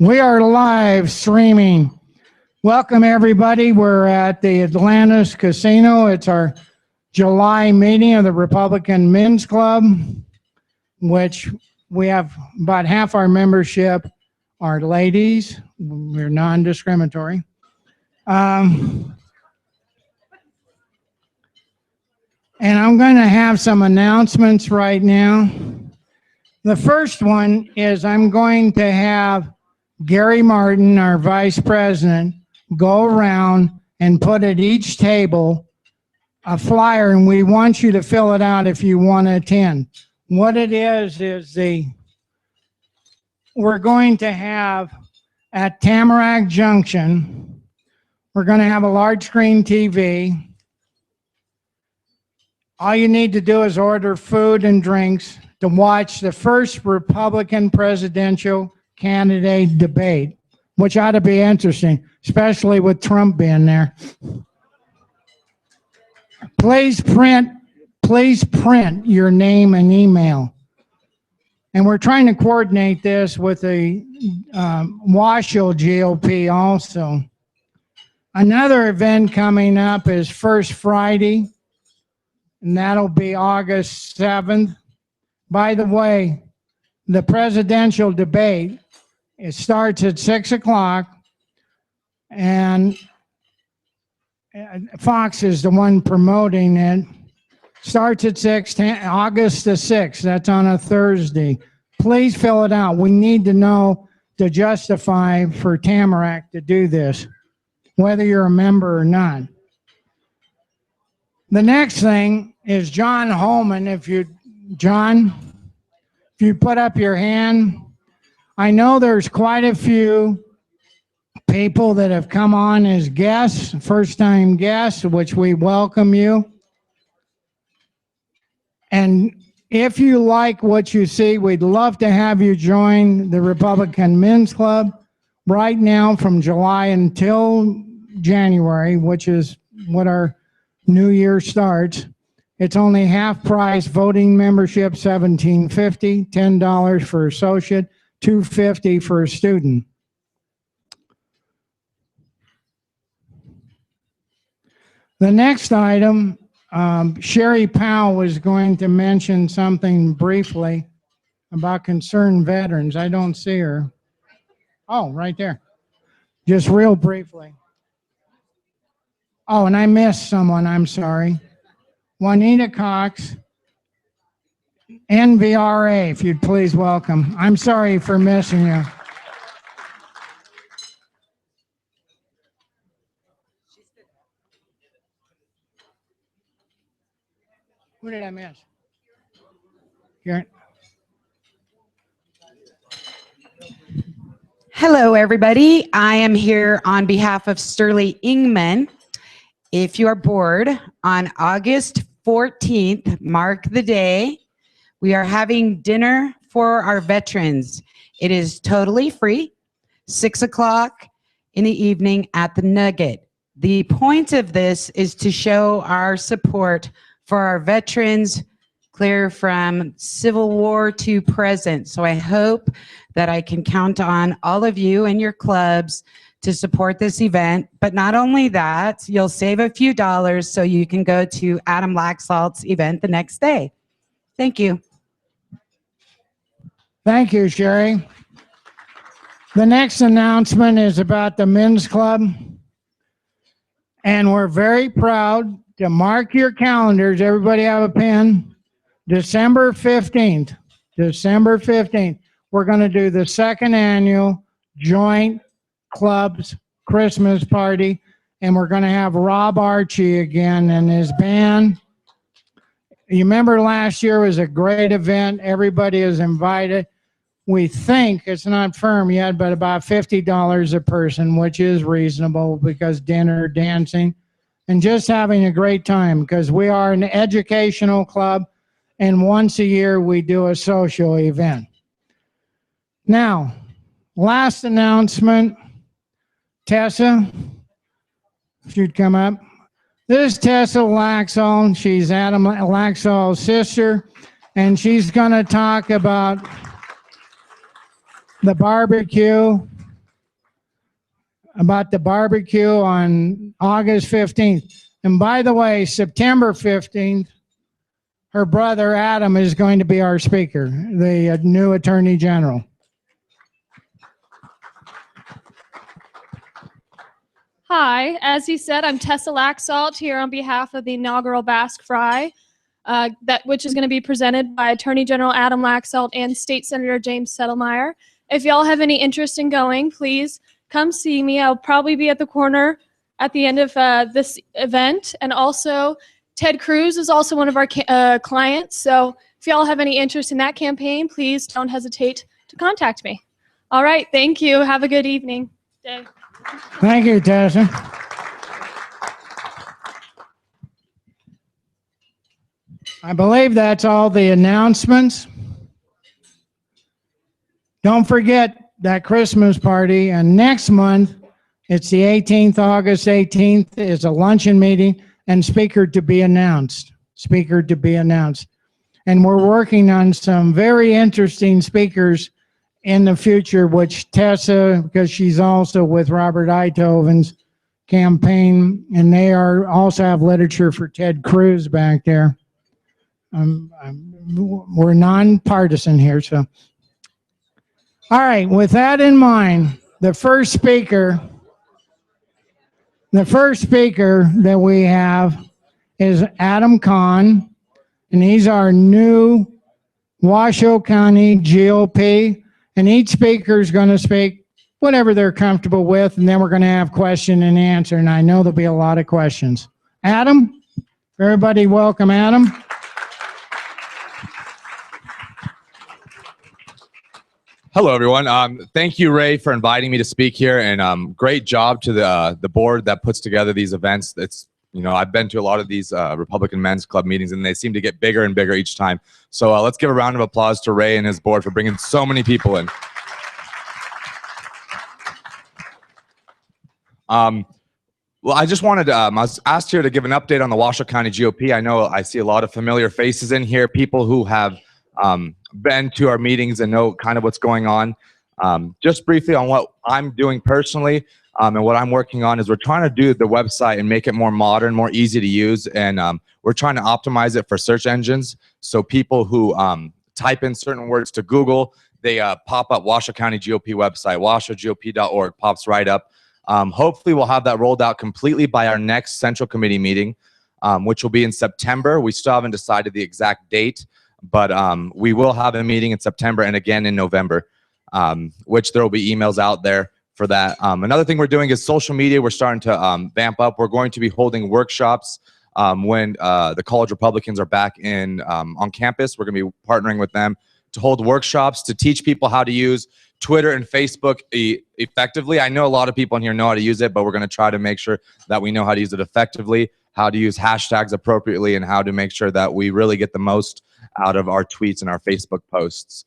We are live streaming. Welcome everybody. We're at the Atlantis Casino. It's our July meeting of the Republican Men's Club, which we have about half our membership are ladies. We're non-discriminatory. And I'm going to have some announcements right now. The first one is I'm going to have Gary Martin, our vice president, go around and put at each table a flyer, and we want you to fill it out if you want to attend. What it is we're going to have at Tamarack Junction, we're going to have a large screen TV. All you need to do is order food and drinks to watch the first Republican presidential candidate debate, which ought to be interesting, especially with Trump being there. Please print your name and email. And we're trying to coordinate this with the Washoe GOP also. Another event coming up is First Friday, and that'll be August 7th. By the way, the presidential debate, it starts at 6 o'clock, and Fox is the one promoting it. Starts at 6, August the 6th. That's on a Thursday. Please fill it out. We need to know to justify for Tamarack to do this, whether you're a member or not. The next thing is John Holman. If you put up your hand, I know there's quite a few people that have come on as guests, first-time guests, which we welcome you. And if you like what you see, we'd love to have you join the Republican Men's Club right now from July until January, which is what our new year starts. It's only half price. Voting membership $17.50, $10 for associate, $2.50 for a student. The next item, Sherry Powell was going to mention something briefly about concerned veterans. I don't see her. Oh, right there. Just real briefly. Oh, and I missed someone, I'm sorry. Juanita Cox, NVRA, if you'd please welcome. I'm sorry for missing you. Who did I miss? Karen. Hello, everybody. I am here on behalf of Sterling Ingman. If you are bored, on August 14th, mark the day, we are having dinner for our veterans. It is totally free, 6 o'clock in the evening at the Nugget. The point of this is to show our support for our veterans clear from Civil War to present. So I hope that I can count on all of you and your clubs to support this event. But not only that, you'll save a few dollars so you can go to Adam Laxalt's event the next day. Thank you. Thank you, Sherry. The next announcement is about the Men's Club. And we're very proud to mark your calendars. Everybody have a pen. December 15th. December 15th. We're going to do the second annual joint club's Christmas party, and we're going to have Rob Archie again and his band. You remember last year was a great event. Everybody is invited. We think, it's not firm yet, but about $50 a person, which is reasonable because dinner, dancing, and just having a great time, because we are an educational club, and once a year we do a social event. Now, last announcement, Tessa, if you'd come up. This is Tessa Laxall. She's Adam Laxall's sister, and she's going to talk about the barbecue about the barbecue on August 15th. And by the way, September 15th, her brother Adam is going to be our speaker, the new Attorney General. Hi, as he said, I'm Tessa Laxalt here on behalf of the inaugural Basque Fry, which is going to be presented by Attorney General Adam Laxalt and State Senator James Settlemeyer. If y'all have any interest in going, please come see me. I'll probably be at the corner at the end of this event. And also, Ted Cruz is also one of our clients. So if y'all have any interest in that campaign, please don't hesitate to contact me. All right, thank you. Have a good evening. Day. Thank you, Tessa. I believe that's all the announcements. Don't forget that Christmas party, and next month, it's the 18th, August 18th, is a luncheon meeting and speaker to be announced. Speaker to be announced. And we're working on some very interesting speakers in the future, which Tessa, because she's also with Robert Einthoven's campaign, and they are also have literature for Ted Cruz back there. We're nonpartisan here, so. All right, with that in mind, the first speaker that we have is Adam Kahn, and he's our new Washoe County GOP. And each speaker is going to speak whatever they're comfortable with, and then we're going to have question and answer, and I know there'll be a lot of questions. Adam, everybody welcome Adam. Hello, everyone. Thank you, Ray, for inviting me to speak here, and great job to the board that puts together these events. It's, you know, I've been to a lot of these Republican Men's Club meetings, and they seem to get bigger and bigger each time. So let's give a round of applause to Ray and his board for bringing so many people in. Well, I just wanted to, I was asked here to give an update on the Washoe County GOP. I know I see a lot of familiar faces in here, people who have been to our meetings and know kind of what's going on. Just briefly on what I'm doing personally, and what I'm working on is we're trying to do the website and make it more modern, more easy to use, and we're trying to optimize it for search engines. So people who type in certain words to Google, they pop up Washoe County GOP website, washoegop.org, pops right up. Hopefully we'll have that rolled out completely by our next Central Committee meeting, which will be in September. We still haven't decided the exact date, but we will have a meeting in September and again in November, which there will be emails out there for that. Another thing we're doing is social media. We're starting to vamp up. We're going to be holding workshops when the college Republicans are back in on campus. We're going to be partnering with them to hold workshops to teach people how to use Twitter and Facebook effectively. I know a lot of people in here know how to use it, but we're going to try to make sure that we know how to use it effectively, how to use hashtags appropriately, and how to make sure that we really get the most out of our tweets and our Facebook posts.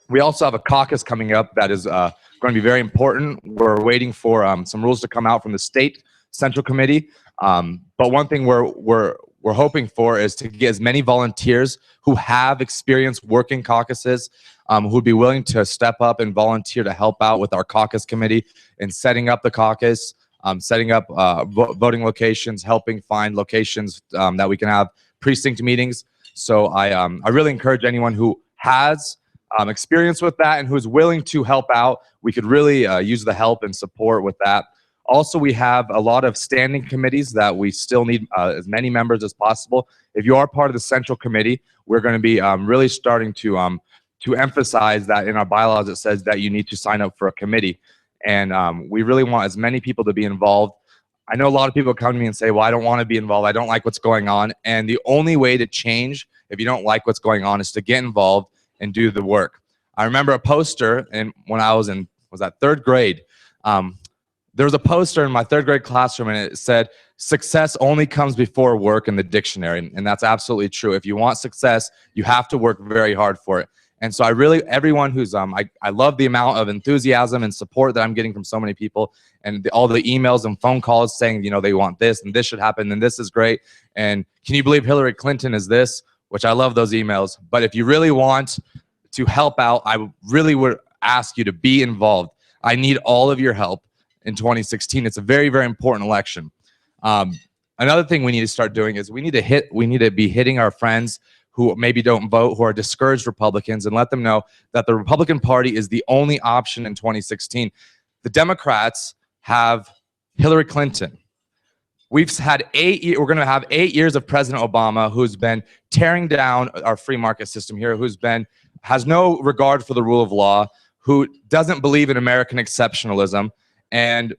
We also have a caucus coming up that is going to be very important. We're waiting for some rules to come out from the state Central Committee. But one thing we're hoping for is to get as many volunteers who have experience working caucuses, who'd be willing to step up and volunteer to help out with our caucus committee in setting up the caucus, setting up voting locations, helping find locations that we can have precinct meetings. So I really encourage anyone who has experience with that and who's willing to help out. We could really use the help and support with that. Also, we have a lot of standing committees that we still need as many members as possible. If you are part of the Central Committee, we're going to be really starting to emphasize that in our bylaws it says that you need to sign up for a committee. And we really want as many people to be involved. I know a lot of people come to me and say, well, I don't want to be involved. I don't like what's going on. And the only way to change if you don't like what's going on is to get involved and do the work. I remember a poster, and when I was in, third grade, there was a poster in my third grade classroom, and it said, success only comes before work in the dictionary. And that's absolutely true. If you want success, you have to work very hard for it. And so everyone who's, I love the amount of enthusiasm and support that I'm getting from so many people, and all the emails and phone calls saying, you know, they want this and this should happen and this is great. And can you believe Hillary Clinton is this? Which I love those emails. But if you really want to help out, I really would ask you to be involved. I need all of your help. in 2016. It's a very, very important election. Another thing we need to start doing is we need to be hitting our friends who maybe don't vote, who are discouraged Republicans, and let them know that the Republican Party is the only option in 2016. The Democrats have Hillary Clinton. We've had we're going to have 8 years of President Obama, who's been tearing down our free market system here, has no regard for the rule of law, who doesn't believe in American exceptionalism. And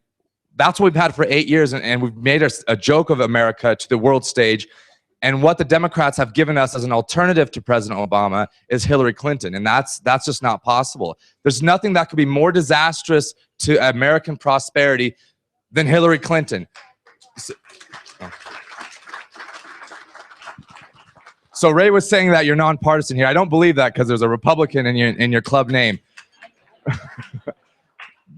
that's what we've had for 8 years. And we've made a joke of America to the world stage. And what the Democrats have given us as an alternative to President Obama is Hillary Clinton. And that's just not possible. There's nothing that could be more disastrous to American prosperity than Hillary Clinton. So Ray was saying that you're nonpartisan here. I don't believe that because there's a Republican in your club name.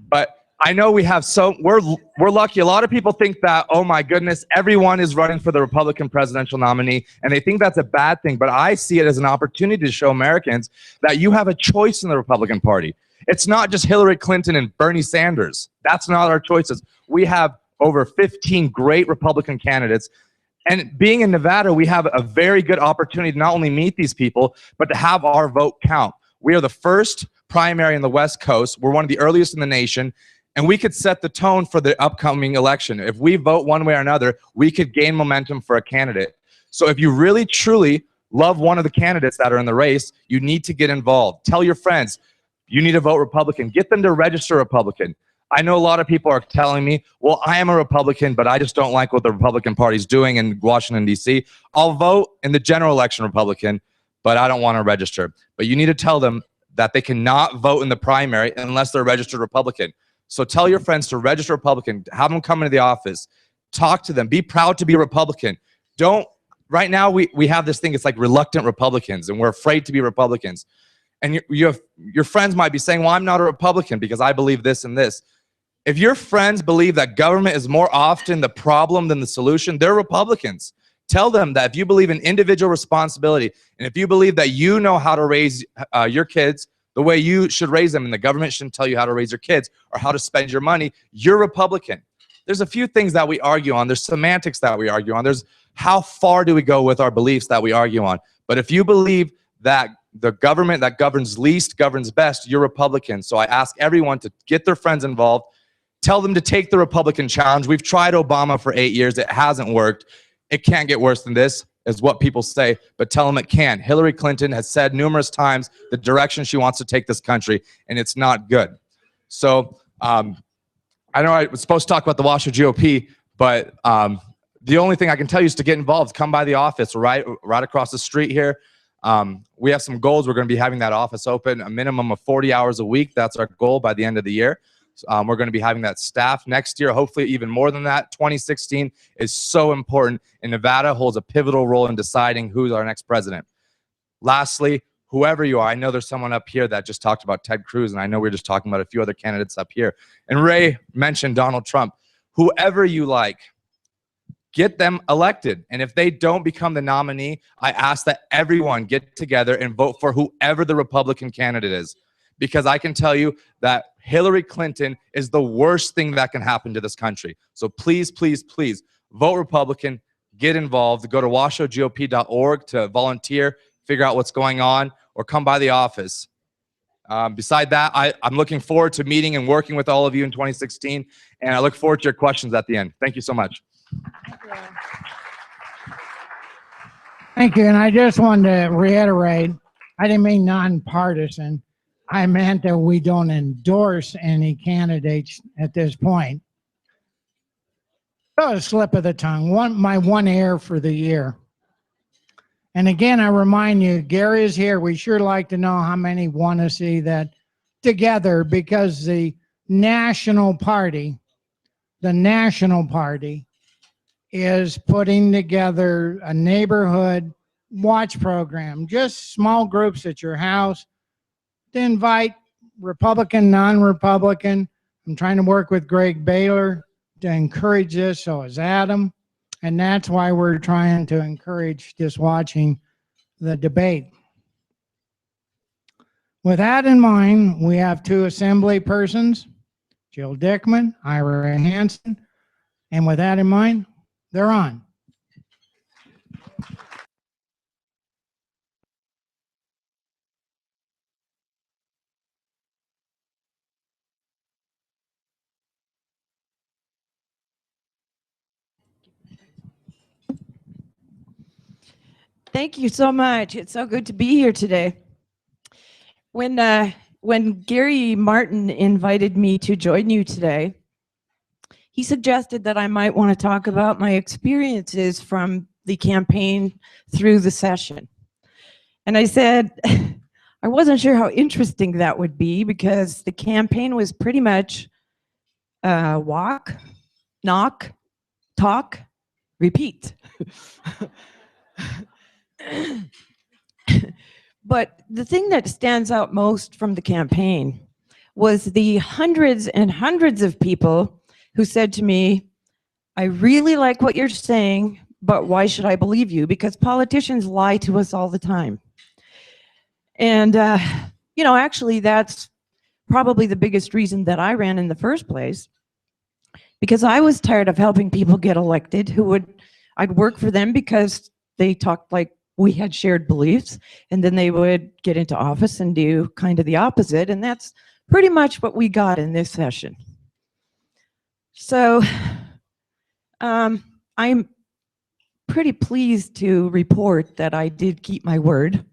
But I know we're lucky. A lot of people think that, oh my goodness, everyone is running for the Republican presidential nominee, and they think that's a bad thing. But I see it as an opportunity to show Americans that you have a choice in the Republican Party. It's not just Hillary Clinton and Bernie Sanders. That's not our choices. We have over 15 great Republican candidates. And being in Nevada, we have a very good opportunity to not only meet these people, but to have our vote count. We are the first primary in the West Coast. We're one of the earliest in the nation. And we could set the tone for the upcoming election. If we vote one way or another, we could gain momentum for a candidate. So if you really, truly love one of the candidates that are in the race, you need to get involved. Tell your friends, you need to vote Republican. Get them to register Republican. I know a lot of people are telling me, well, I am a Republican, but I just don't like what the Republican Party's doing in Washington, D.C. I'll vote in the general election Republican, but I don't want to register. But you need to tell them that they cannot vote in the primary unless they're a registered Republican. So tell your friends to register Republican, have them come into the office, talk to them, be proud to be a Republican. Right now we have this thing, it's like reluctant Republicans, and we're afraid to be Republicans. And your friends might be saying, well, I'm not a Republican because I believe this and this. If your friends believe that government is more often the problem than the solution, they're Republicans. Tell them that if you believe in individual responsibility, and if you believe that you know how to raise your kids the way you should raise them, and the government shouldn't tell you how to raise your kids or how to spend your money, you're Republican. There's a few things that we argue on. There's semantics that we argue on. There's how far do we go with our beliefs that we argue on. But if you believe that the government that governs least governs best, you're Republican. So I ask everyone to get their friends involved. Tell them to take the Republican challenge. We've tried Obama for 8 years. It hasn't worked. It can't get worse than this, is what people say, but tell them it can. Hillary Clinton has said numerous times the direction she wants to take this country, and it's not good. So I know I was supposed to talk about the Washoe GOP, but the only thing I can tell you is to get involved. Come by the office right across the street here. We have some goals. We're going to be having that office open a minimum of 40 hours a week. That's our goal by the end of the year. We're going to be having that staff next year, hopefully even more than that. 2016 is so important, and Nevada holds a pivotal role in deciding who's our next president. Lastly, whoever you are, I know there's someone up here that just talked about Ted Cruz, and I know we're just talking about a few other candidates up here. And Ray mentioned Donald Trump. Whoever you like, get them elected. And if they don't become the nominee, I ask that everyone get together and vote for whoever the Republican candidate is. Because I can tell you that Hillary Clinton is the worst thing that can happen to this country. So please, please, please vote Republican, get involved, go to washoegop.org to volunteer, figure out what's going on, or come by the office. Beside that, I'm looking forward to meeting and working with all of you in 2016, and I look forward to your questions at the end. Thank you so much. Thank you. And I just wanted to reiterate, I didn't mean nonpartisan. I meant that we don't endorse any candidates at this point. So a slip of the tongue, my one error for the year. And again, I remind you, Gary is here. We sure like to know how many want to see that together, because the national party is putting together a neighborhood watch program, just small groups at your house, to invite Republican, non-Republican. I'm trying to work with Greg Baylor to encourage this, so is Adam. And that's why we're trying to encourage just watching the debate. With that in mind, we have two assembly persons, Jill Dickman, Ira Hansen. And with that in mind, they're on. Thank you so much. It's so good to be here today. When Gary Martin invited me to join you today, he suggested that I might want to talk about my experiences from the campaign through the session. And I said, I wasn't sure how interesting that would be because the campaign was pretty much walk, knock, talk, repeat. But the thing that stands out most from the campaign was the hundreds and hundreds of people who said to me, I really like what you're saying, but why should I believe you? Because politicians lie to us all the time. And, actually that's probably the biggest reason that I ran in the first place, because I was tired of helping people get elected I'd work for them because they talked like we had shared beliefs, and then they would get into office and do kind of the opposite. And that's pretty much what we got in this session. So I'm pretty pleased to report that I did keep my word.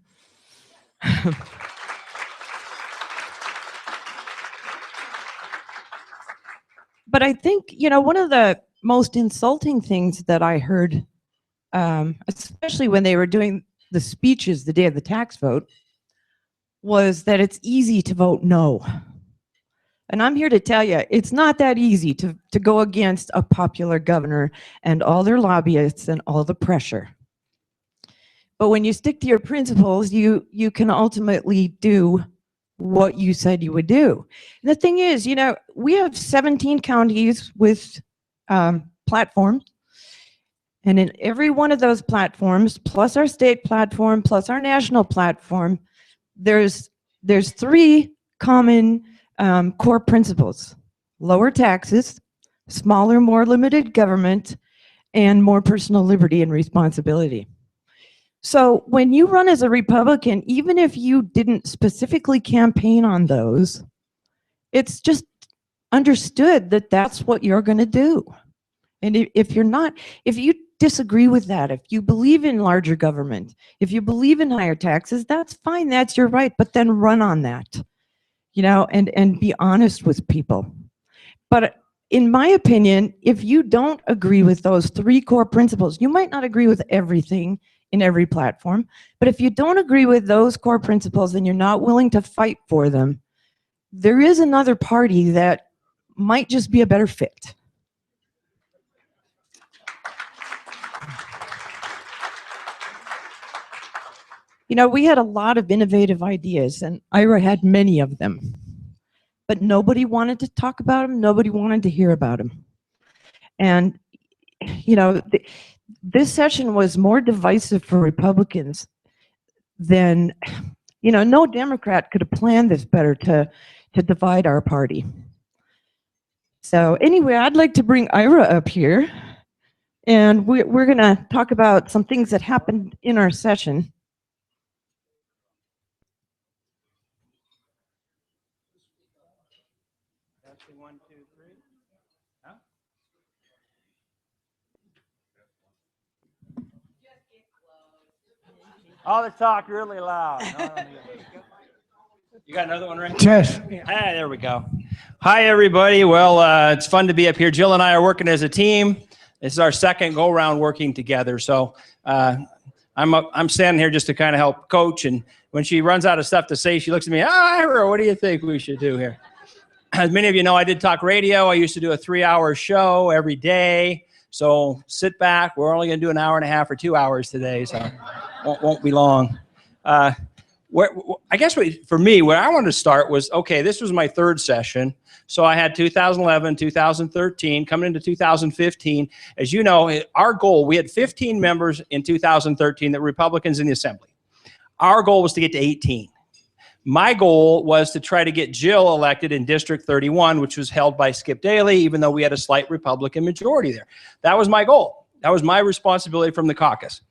But I think, one of the most insulting things that I heard, especially when they were doing the speeches the day of the tax vote, was that it's easy to vote no. And I'm here to tell you, it's not that easy to go against a popular governor and all their lobbyists and all the pressure. But when you stick to your principles, you can ultimately do what you said you would do. And the thing is, we have 17 counties with platforms. And in every one of those platforms, plus our state platform, plus our national platform, there's 3 common core principles: lower taxes, smaller, more limited government, and more personal liberty and responsibility. So when you run as a Republican, even if you didn't specifically campaign on those, it's just understood that that's what you're going to do. And if you disagree with that, if you believe in larger government, if you believe in higher taxes, that's fine, that's your right, but then run on that, and be honest with people. But in my opinion, if you don't agree with those 3 core principles, you might not agree with everything in every platform, but if you don't agree with those core principles and you're not willing to fight for them, there is another party that might just be a better fit. We had a lot of innovative ideas, and Ira had many of them, but nobody wanted to talk about them. Nobody wanted to hear about them. And, this session was more divisive for Republicans than, no Democrat could have planned this better to divide our party. So anyway, I'd like to bring Ira up here, and we're going to talk about some things that happened in our session. One, two, three. Huh? All the talk really loud. You got another one, right? Yes. Hi, there we go. Hi, everybody. Well, it's fun to be up here. Jill and I are working as a team. This is our second go-round working together. So I'm standing here just to kind of help coach. And when she runs out of stuff to say, she looks at me, Ira, what do you think we should do here? As many of you know, I did talk radio. I used to do a 3-hour show every day. So sit back. We're only going to do an hour and a half or 2 hours today, so won't be long. I guess for me, where I wanted to start was, okay, this was my 3rd session. So I had 2011, 2013, coming into 2015. As you know, our goal, we had 15 members in 2013 that were Republicans in the Assembly. Our goal was to get to 18. My goal was to try to get Jill elected in District 31, which was held by Skip Daly, even though we had a slight Republican majority there. That was my goal. That was my responsibility from the caucus.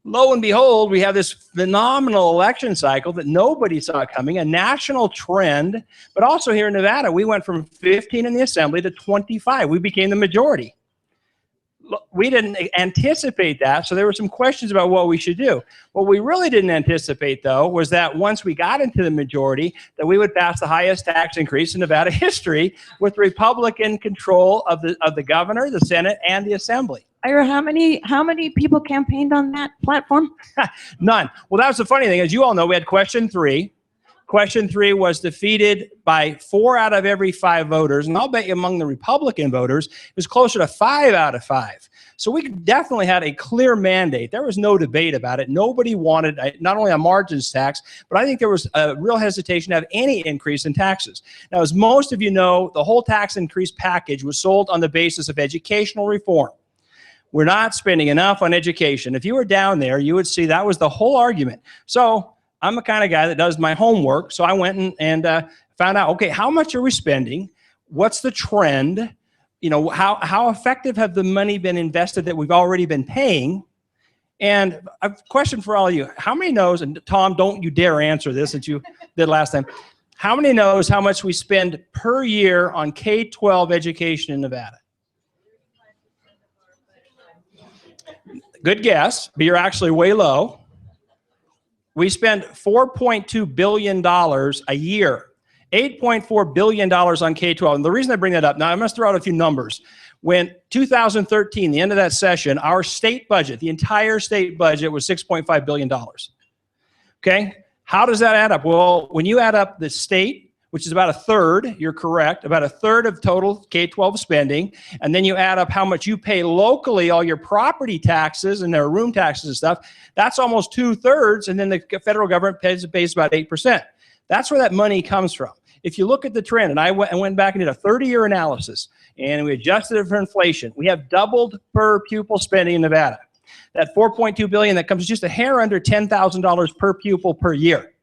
Lo and behold, we have this phenomenal election cycle that nobody saw coming, a national trend, but also here in Nevada, we went from 15 in the Assembly to 25. We became the majority. We didn't anticipate that, so there were some questions about what we should do. What we really didn't anticipate, though, was that once we got into the majority, that we would pass the highest tax increase in Nevada history with Republican control of the governor, the Senate, and the Assembly. Ira, how many people campaigned on that platform? None. Well, that was the funny thing. As you all know, we had question 3. Question 3 was defeated by 4 out of every 5 voters. And I'll bet you among the Republican voters, it was closer to 5 out of 5. So we definitely had a clear mandate. There was no debate about it. Nobody wanted not only a margins tax, but I think there was a real hesitation to have any increase in taxes. Now, as most of you know, the whole tax increase package was sold on the basis of educational reform. We're not spending enough on education. If you were down there, you would see that was the whole argument. So I'm the kind of guy that does my homework. So I went and found out, okay, how much are we spending? What's the trend? You know, how effective have the money been invested that we've already been paying? And a question for all of you. How many knows, and Tom, don't you dare answer this since you did last time. How many knows how much we spend per year on K-12 education in Nevada? Good guess, but you're actually way low. We spend $4.2 billion a year, $8.4 billion on K-12. And the reason I bring that up, now I must throw out a few numbers. When 2013, the end of that session, our state budget, the entire state budget was $6.5 billion. Okay, how does that add up? Well, when you add up the state, which is about a third, you're correct, about a third of total K-12 spending, and then you add up how much you pay locally, all your property taxes and their room taxes and stuff, that's almost 2/3, and then the federal government pays about 8%. That's where that money comes from. If you look at the trend, and I went back and did a 30-year analysis, and we adjusted it for inflation, we have doubled per pupil spending in Nevada. That $4.2 billion, that comes just a hair under $10,000 per pupil per year.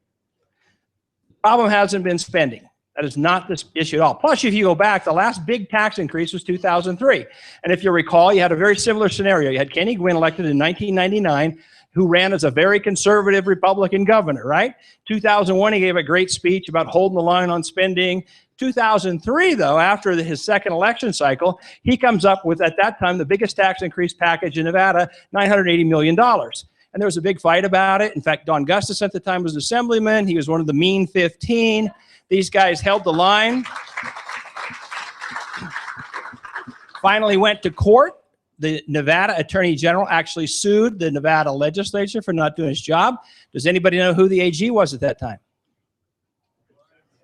Problem hasn't been spending. That is not this issue at all. Plus, if you go back, the last big tax increase was 2003. And if you recall, you had a very similar scenario. You had Kenny Gwynn elected in 1999, who ran as a very conservative Republican governor, right? 2001, he gave a great speech about holding the line on spending. 2003, though, after his second election cycle, he comes up with, at that time, the biggest tax increase package in Nevada, $980 million. And there was a big fight about it. In fact, Don Gustus at the time was an assemblyman. He was one of the mean 15. These guys held the line. Finally went to court. The Nevada Attorney General actually sued the Nevada Legislature for not doing its job. Does anybody know who the AG was at that time?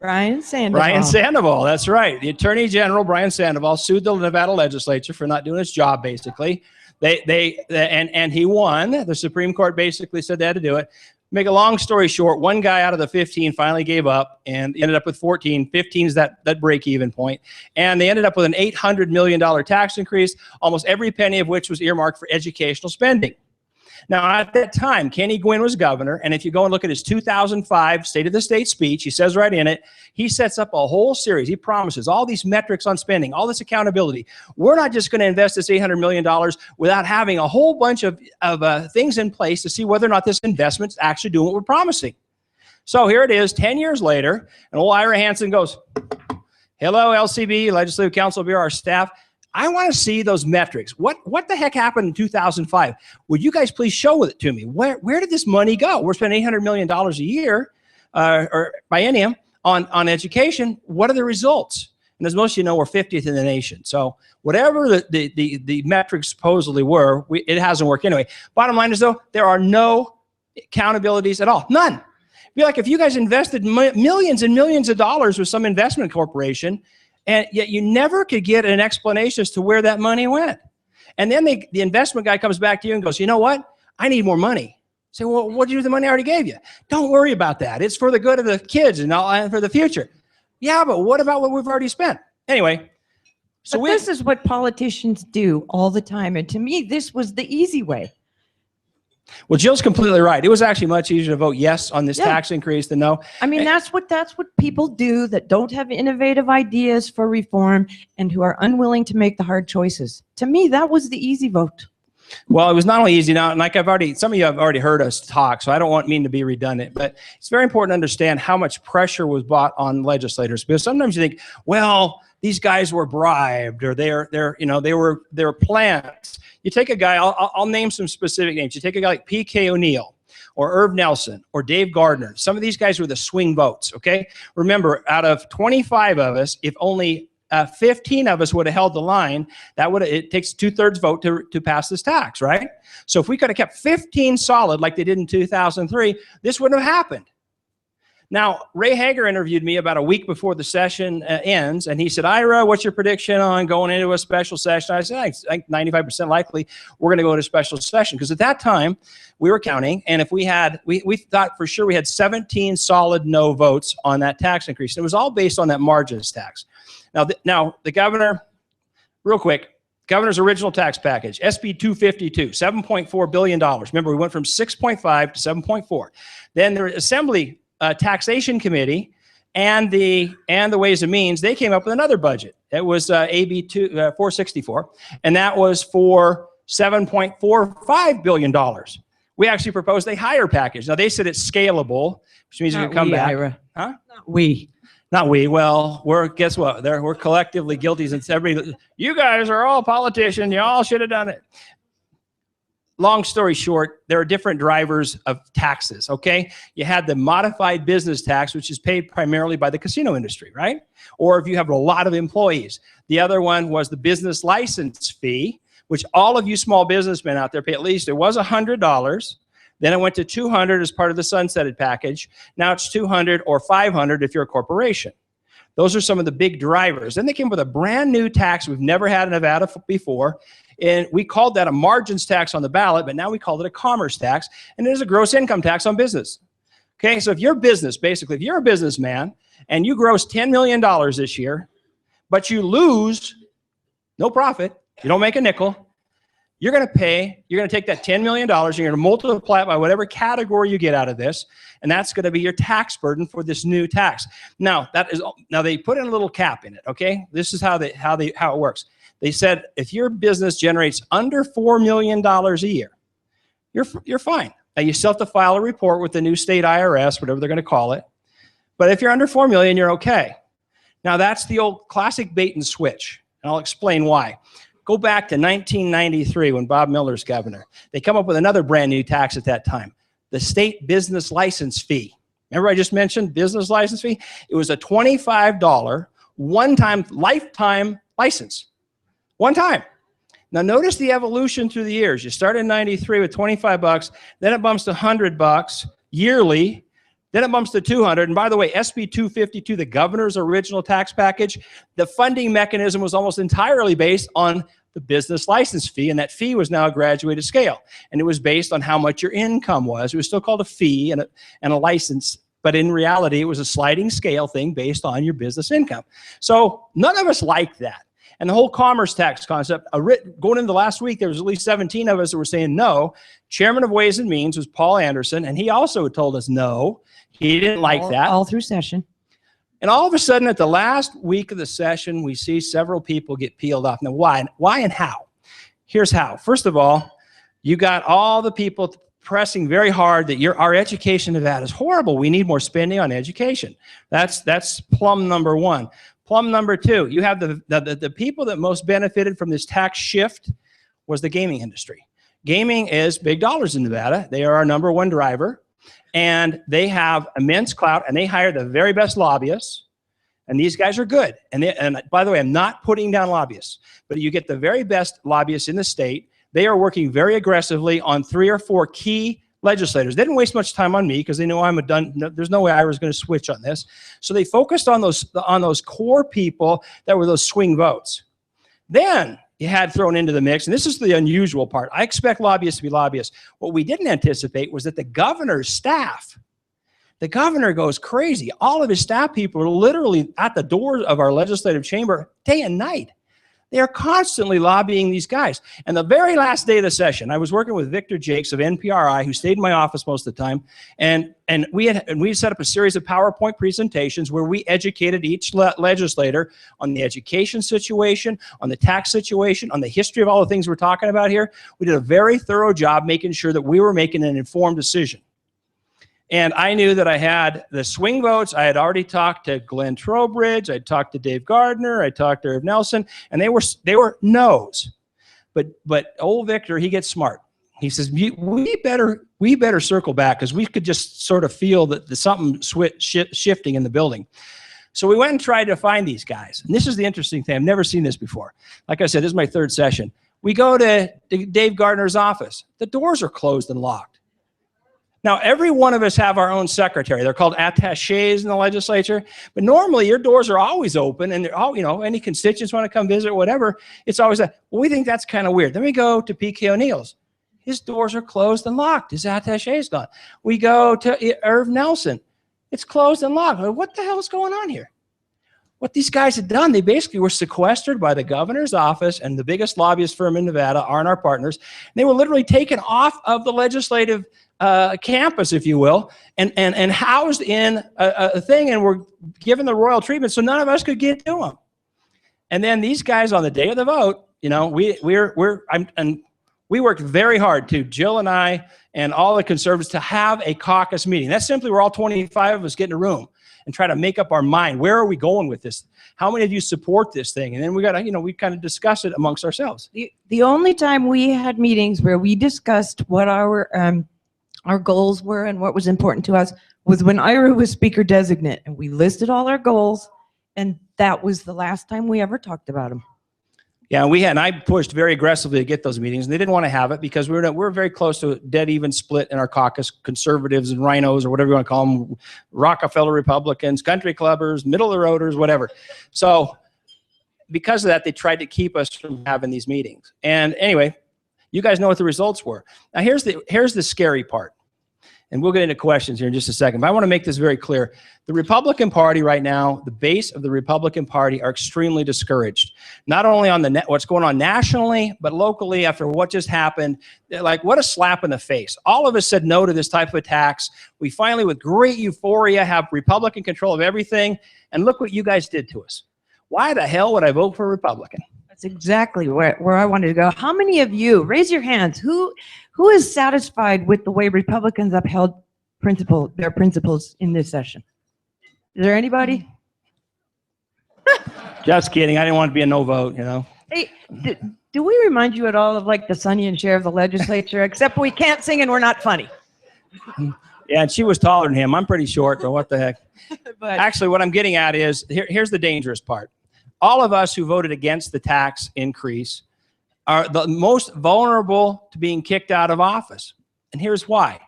Brian Sandoval. Brian Sandoval, that's right. The Attorney General, Brian Sandoval, sued the Nevada Legislature for not doing its job, basically. And he won. The Supreme Court basically said they had to do it. Make a long story short, one guy out of the 15 finally gave up and ended up with 14. 15 is that break-even point. And they ended up with an $800 million tax increase, almost every penny of which was earmarked for educational spending. Now, at that time, Kenny Gwynn was governor, and if you go and look at his 2005 State of the State speech, he says right in it, he sets up a whole series. He promises all these metrics on spending, all this accountability. We're not just going to invest this $800 million without having a whole bunch of things in place to see whether or not this investment's actually doing what we're promising. So here it is, 10 years later, and old Ira Hansen goes, hello, LCB, Legislative Council Bureau, our staff. I want to see those metrics. What the heck happened in 2005? Would you guys please show it to me? Where did this money go? We're spending $800 million a year or biennium on education. What are the results? And as most of you know, we're 50th in the nation. So whatever the metrics supposedly were, it hasn't worked anyway. Bottom line is, though, there are no accountabilities at all. None. It'd be like if you guys invested millions and millions of dollars with some investment corporation, and yet you never could get an explanation as to where that money went. And then the investment guy comes back to you and goes, you know what? I need more money. Say, well, what did you do with the money I already gave you? Don't worry about that. It's for the good of the kids and for the future. Yeah, but what about what we've already spent? Anyway. So this is what politicians do all the time. And to me, this was the easy way. Well, Jill's completely right. It was actually much easier to vote yes on this Yeah. tax increase than no. I mean, that's what people do that don't have innovative ideas for reform and who are unwilling to make the hard choices. To me, that was the easy vote. Well, it was not only easy now, and like some of you have already heard us talk, so I don't mean to be redundant, but it's very important to understand how much pressure was brought on legislators, because sometimes you think, well, these guys were bribed, or they were plants. You take a guy, I'll name some specific names. You take a guy like P.K. O'Neill, or Irv Nelson, or Dave Gardner. Some of these guys were the swing votes, okay? Remember, out of 25 of us, if only 15 of us would have held the line, it takes 2/3 vote to pass this tax, right? So if we could have kept 15 solid like they did in 2003, this wouldn't have happened. Now, Ray Hager interviewed me about a week before the session ends, and he said, Ira, what's your prediction on going into a special session? I said, I think 95% likely we're going to go to a special session, because at that time we were counting, and if we thought for sure we had 17 solid no votes on that tax increase. And it was all based on that margins tax. Now, the governor, real quick, governor's original tax package, SB 252, $7.4 billion. Remember, we went from 6.5 to 7.4. Then the Assembly Taxation Committee and the Ways and Means, they came up with another budget. It was AB 464, and that was for $7.45 billion. We actually proposed a higher package. Now, they said it's scalable, which means you can come back. Ira. Huh? Not we. Well, guess what? We're collectively guilty, since you guys are all politicians. You all should have done it. Long story short, there are different drivers of taxes, okay? You had the modified business tax, which is paid primarily by the casino industry, right? Or if you have a lot of employees. The other one was the business license fee, which all of you small businessmen out there pay at least. It was $100. Then it went to $200 as part of the sunsetted package. Now it's $200 or $500 if you're a corporation. Those are some of the big drivers. Then they came with a brand new tax we've never had in Nevada before. And we called that a margins tax on the ballot, but now we called it a commerce tax. And it is a gross income tax on business. Okay, so if you're a businessman and you gross $10 million this year, but you lose no profit, you don't make a nickel, you're going to take that $10 million, you're going to multiply it by whatever category you get out of this, and that's going to be your tax burden for this new tax. Now, they put in a little cap in it, okay? This is how it works. They said if your business generates under $4 million a year, you're fine. Now, you still have to file a report with the new state IRS, whatever they're going to call it. But if you're under $4 million, you're okay. Now, that's the old classic bait and switch, and I'll explain why. Go back to 1993 when Bob Miller's governor. They come up with another brand new tax at that time, the state business license fee. Remember I just mentioned business license fee? It was a $25 one-time lifetime license. One time. Now notice the evolution through the years. You start in 93 with $25, then it bumps to $100 yearly, then it bumps to $200. And by the way, SB 252, the governor's original tax package, the funding mechanism was almost entirely based on the business license fee, and that fee was now a graduated scale. And it was based on how much your income was. It was still called a fee and a license, but in reality, it was a sliding scale thing based on your business income. So none of us liked that. And the whole commerce tax concept, going into last week, there was at least 17 of us that were saying no. Chairman of Ways and Means was Paul Anderson, and he also told us no. He didn't like that. All through session. And all of a sudden, at the last week of the session, we see several people get peeled off. Now, why and how? Here's how. First of all, you got all the people pressing very hard that our education in Nevada is horrible. We need more spending on education. That's plum number one. Plum number two, you have the people that most benefited from this tax shift was the gaming industry. Gaming is big dollars in Nevada. They are our number one driver. And they have immense clout, and they hire the very best lobbyists, and these guys are good. And by the way, I'm not putting down lobbyists, but you get the very best lobbyists in the state. They are working very aggressively on 3 or 4 key legislators. They didn't waste much time on me because they know there's no way I was going to switch on this. So they focused on those core people that were those swing votes. Then you had thrown into the mix, and this is the unusual part. I expect lobbyists to be lobbyists. What we didn't anticipate was that the governor's staff, the governor goes crazy. All of his staff people are literally at the doors of our legislative chamber day and night. They are constantly lobbying these guys. And the very last day of the session, I was working with Victor Jakes of NPRI, who stayed in my office most of the time. And we set up a series of PowerPoint presentations where we educated each legislator on the education situation, on the tax situation, on the history of all the things we're talking about here. We did a very thorough job making sure that we were making an informed decision. And I knew that I had the swing votes. I had already talked to Glenn Trowbridge. I talked to Dave Gardner. I talked to Irv Nelson, and they were no's. But old Victor, he gets smart. He says, we better circle back, because we could just sort of feel that there's something shifting in the building. So we went and tried to find these guys. And this is the interesting thing. I've never seen this before. Like I said, this is my third session. We go to Dave Gardner's office. The doors are closed and locked. Now, every one of us have our own secretary. They're called attachés in the legislature. But normally, your doors are always open, and they're all, any constituents want to come visit, whatever. It's always that. Well, we think that's kind of weird. Then we go to P.K. O'Neill's. His doors are closed and locked. His attaché is gone. We go to Irv Nelson. It's closed and locked. What the hell is going on here? What these guys had done, they basically were sequestered by the governor's office and the biggest lobbyist firm in Nevada, our partners. And they were literally taken off of the legislative campus, if you will, and housed in a thing, and were given the royal treatment, so none of us could get to them. And then these guys, on the day of the vote, we worked very hard Jill and I and all the conservatives, to have a caucus meeting. That's simply where all 25 of us get in a room and try to make up our mind. Where are we going with this? How many of you support this thing? And then we got to, we kind of discuss it amongst ourselves. The only time we had meetings where we discussed what our goals were and what was important to us was when Ira was speaker designate, and we listed all our goals, and that was the last time we ever talked about them. Yeah, and I pushed very aggressively to get those meetings, and they didn't want to have it because we're very close to a dead even split in our caucus, conservatives and rhinos, or whatever you want to call them, Rockefeller Republicans, country clubbers, middle of the roaders, whatever. So because of that, they tried to keep us from having these meetings. And anyway, you guys know what the results were. Now here's the scary part. And we'll get into questions here in just a second, but I want to make this very clear. The Republican Party right now, the base of the Republican Party, are extremely discouraged. Not only on what's going on nationally, but locally after what just happened. Like, what a slap in the face. All of us said no to this type of a tax. We finally, with great euphoria, have Republican control of everything. And look what you guys did to us. Why the hell would I vote for a Republican? That's exactly where I wanted to go. How many of you, raise your hands, who is satisfied with the way Republicans upheld their principles in this session? Is there anybody? Just kidding. I didn't want it to be a no vote, Hey, do we remind you at all of like the Sonny and Cher of the legislature, except we can't sing and we're not funny? Yeah, and she was taller than him. I'm pretty short, but what the heck? But actually, what I'm getting at is, here's the dangerous part. All of us who voted against the tax increase are the most vulnerable to being kicked out of office. And here's why.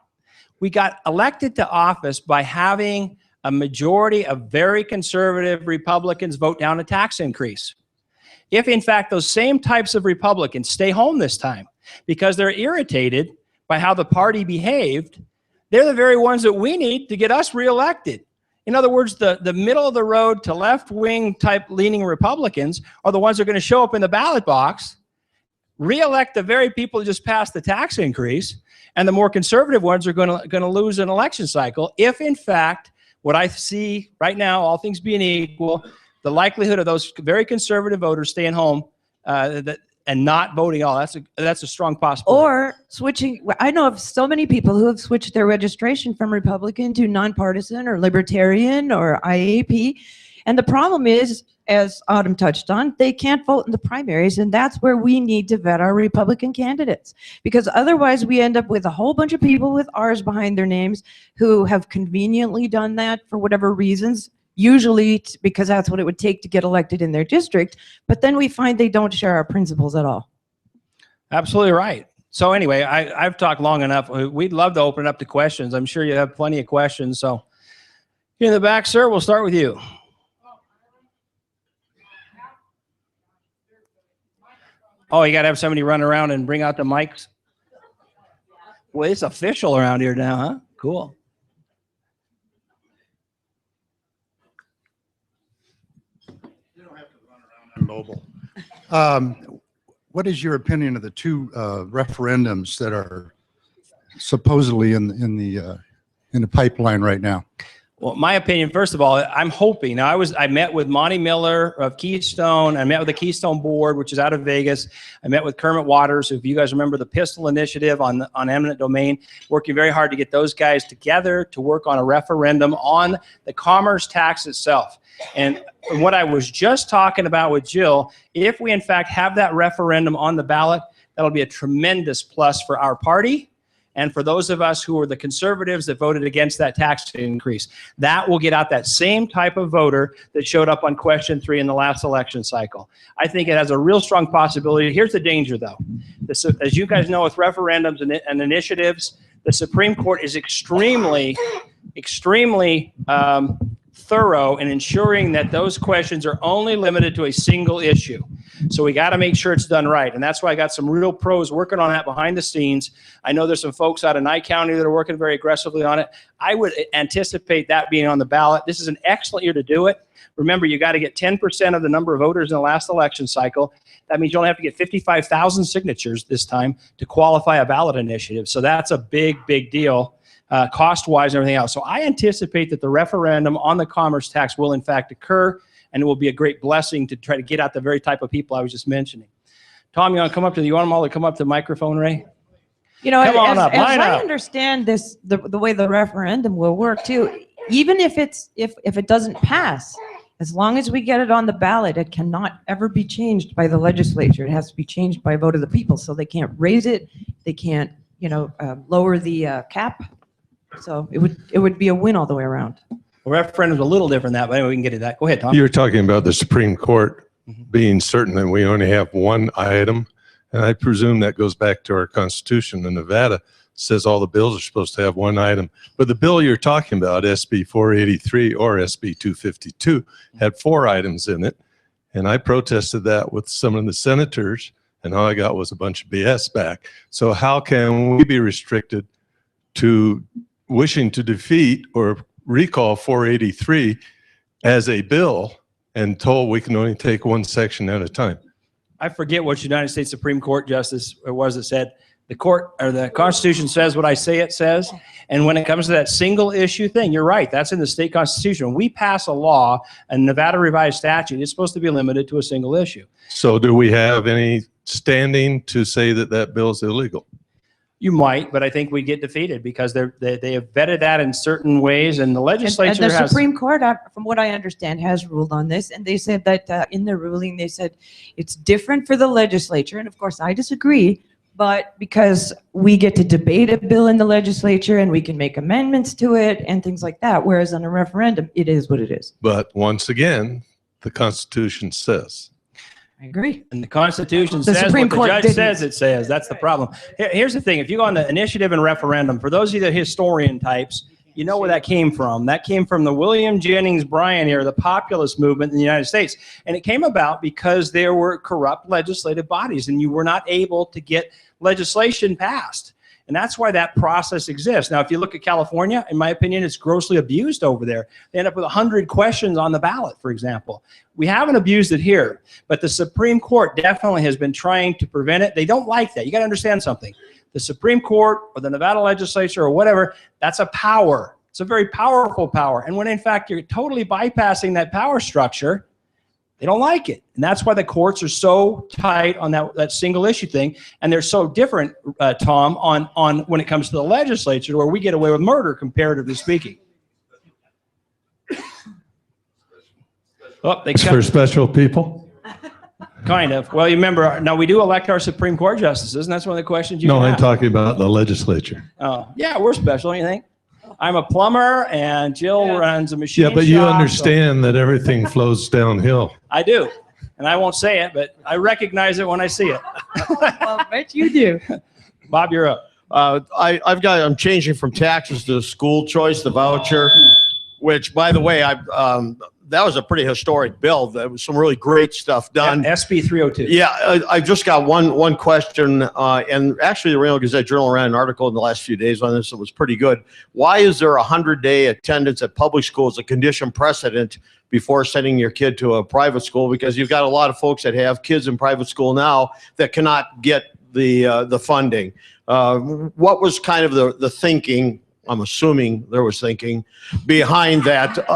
We got elected to office by having a majority of very conservative Republicans vote down a tax increase. If, in fact, those same types of Republicans stay home this time because they're irritated by how the party behaved, they're the very ones that we need to get us reelected. In other words, the middle of the road to left-wing type leaning Republicans are the ones that are going to show up in the ballot box, re-elect the very people who just passed the tax increase, and the more conservative ones are going to lose an election cycle if, in fact, what I see right now, all things being equal, the likelihood of those very conservative voters staying home and not voting all, that's a strong possibility. or switching. I know of so many people who have switched their registration from Republican to nonpartisan or libertarian or IAP. And the problem is, as Autumn touched on, they can't vote in the primaries, and that's where we need to vet our Republican candidates. Because otherwise we end up with a whole bunch of people with R's behind their names who have conveniently done that for whatever reasons, usually because that's what it would take to get elected in their district, but then we find they don't share our principles at all. Absolutely right. So anyway, I've talked long enough. We'd love to open it up to questions. I'm sure you have plenty of questions. So here in the back, sir, we'll start with you. Oh, you got to have somebody run around and bring out the mics? Well, it's official around here now, huh? Cool. You don't have to run around on mobile. What is your opinion of the two referendums that are supposedly in the pipeline right now? Well, my opinion, first of all, I'm hoping. Now, I met with Monty Miller of Keystone. I met with the Keystone Board, which is out of Vegas. I met with Kermit Waters, if you guys remember the Pistol Initiative on eminent domain, working very hard to get those guys together to work on a referendum on the commerce tax itself. And what I was just talking about with Jill, if we in fact have that referendum on the ballot, that'll be a tremendous plus for our party. And for those of us who are the conservatives that voted against that tax increase, that will get out that same type of voter that showed up on question 3 in the last election cycle. I think it has a real strong possibility. Here's the danger, though. As you guys know, with referendums and initiatives, the Supreme Court is extremely thorough in ensuring that those questions are only limited to a single issue. So we got to make sure it's done right. And that's why I got some real pros working on that behind the scenes. I know there's some folks out of Nye County that are working very aggressively on it. I would anticipate that being on the ballot. This is an excellent year to do it. Remember, you got to get 10% of the number of voters in the last election cycle. That means you only have to get 55,000 signatures this time to qualify a ballot initiative. So that's a big, big deal. Cost-wise and everything else. So I anticipate that the referendum on the commerce tax will in fact occur, and it will be a great blessing to try to get out the very type of people I was just mentioning. Tom, you want to come up to you want them all to come up to the microphone, Ray? You know, Come on up, as line I up. understand this, the way the referendum will work too, even if it doesn't pass, as long as we get it on the ballot, it cannot ever be changed by the legislature. It has to be changed by a vote of the people. So they can't raise it, they can't, lower the cap. So it would be a win all the way around. The referendum's a little different than that, but anyway, we can get to that. Go ahead, Tom. You're talking about the Supreme Court being certain that we only have one item, and I presume that goes back to our Constitution. In Nevada, says all the bills are supposed to have one item. But the bill you're talking about, SB 483 or SB 252, had 4 items in it, and I protested that with some of the senators, and all I got was a bunch of BS back. So how can we be restricted to wishing to defeat or recall 483 as a bill and told we can only take one section at a time? I forget what United States Supreme Court justice it was that said the court or the Constitution says what I say it says. And when it comes to that single issue thing, you're right. That's in the state constitution. When we pass a law, a Nevada revised statute, it's supposed to be limited to a single issue. So do we have any standing to say that that bill is illegal? You might, but I think we get defeated because they have vetted that in certain ways, and the legislature and the has. Supreme Court, from what I understand, has ruled on this, and they said that in their ruling, they said it's different for the legislature, and of course I disagree, but because we get to debate a bill in the legislature and we can make amendments to it and things like that, whereas on a referendum, it is what it is. But once again, the Constitution says. I agree. And the Constitution The says Supreme what the Court judge didn't. says it says. That's the problem. Here's the thing. If you go on the initiative and referendum, for those of you that historian types, you know where that came from. That came from the William Jennings Bryan era, the populist movement in the United States. And it came about because there were corrupt legislative bodies and you were not able to get legislation passed. And that's why that process exists. Now, if you look at California, in my opinion, it's grossly abused over there. They end up with 100 questions on the ballot, for example. We haven't abused it here, but the Supreme Court definitely has been trying to prevent it. They don't like that. You got to understand something. The Supreme Court or the Nevada legislature or whatever, that's a power. It's a very powerful power. And when in fact you're totally bypassing that power structure, they don't like it. And that's why the courts are so tight on that single issue thing. And they're so different, Tom, on when it comes to the legislature, where we get away with murder, comparatively speaking. Oh, It's for special people? Kind of. Well, you remember, now we do elect our Supreme Court justices, and that's one of the questions you No, I'm ask. talking about the legislature. Oh, yeah, we're special, don't you think? I'm a plumber, and Jill runs a machine Yeah, but you shop, so- understand that everything flows downhill. I do, and I won't say it, but I recognize it when I see it. Well, bet you do. Bob, you're up. I'm changing from taxes to school choice, the voucher, which, by the way, that was a pretty historic bill. There was some really great stuff done. SB 302. Yeah, I've just got one question, and actually the Reno Gazette-Journal ran an article in the last few days on this that was pretty good. Why is there a 100-day attendance at public schools a condition precedent before sending your kid to a private school? Because you've got a lot of folks that have kids in private school now that cannot get the funding. What was kind of the thinking? I'm assuming there was thinking behind that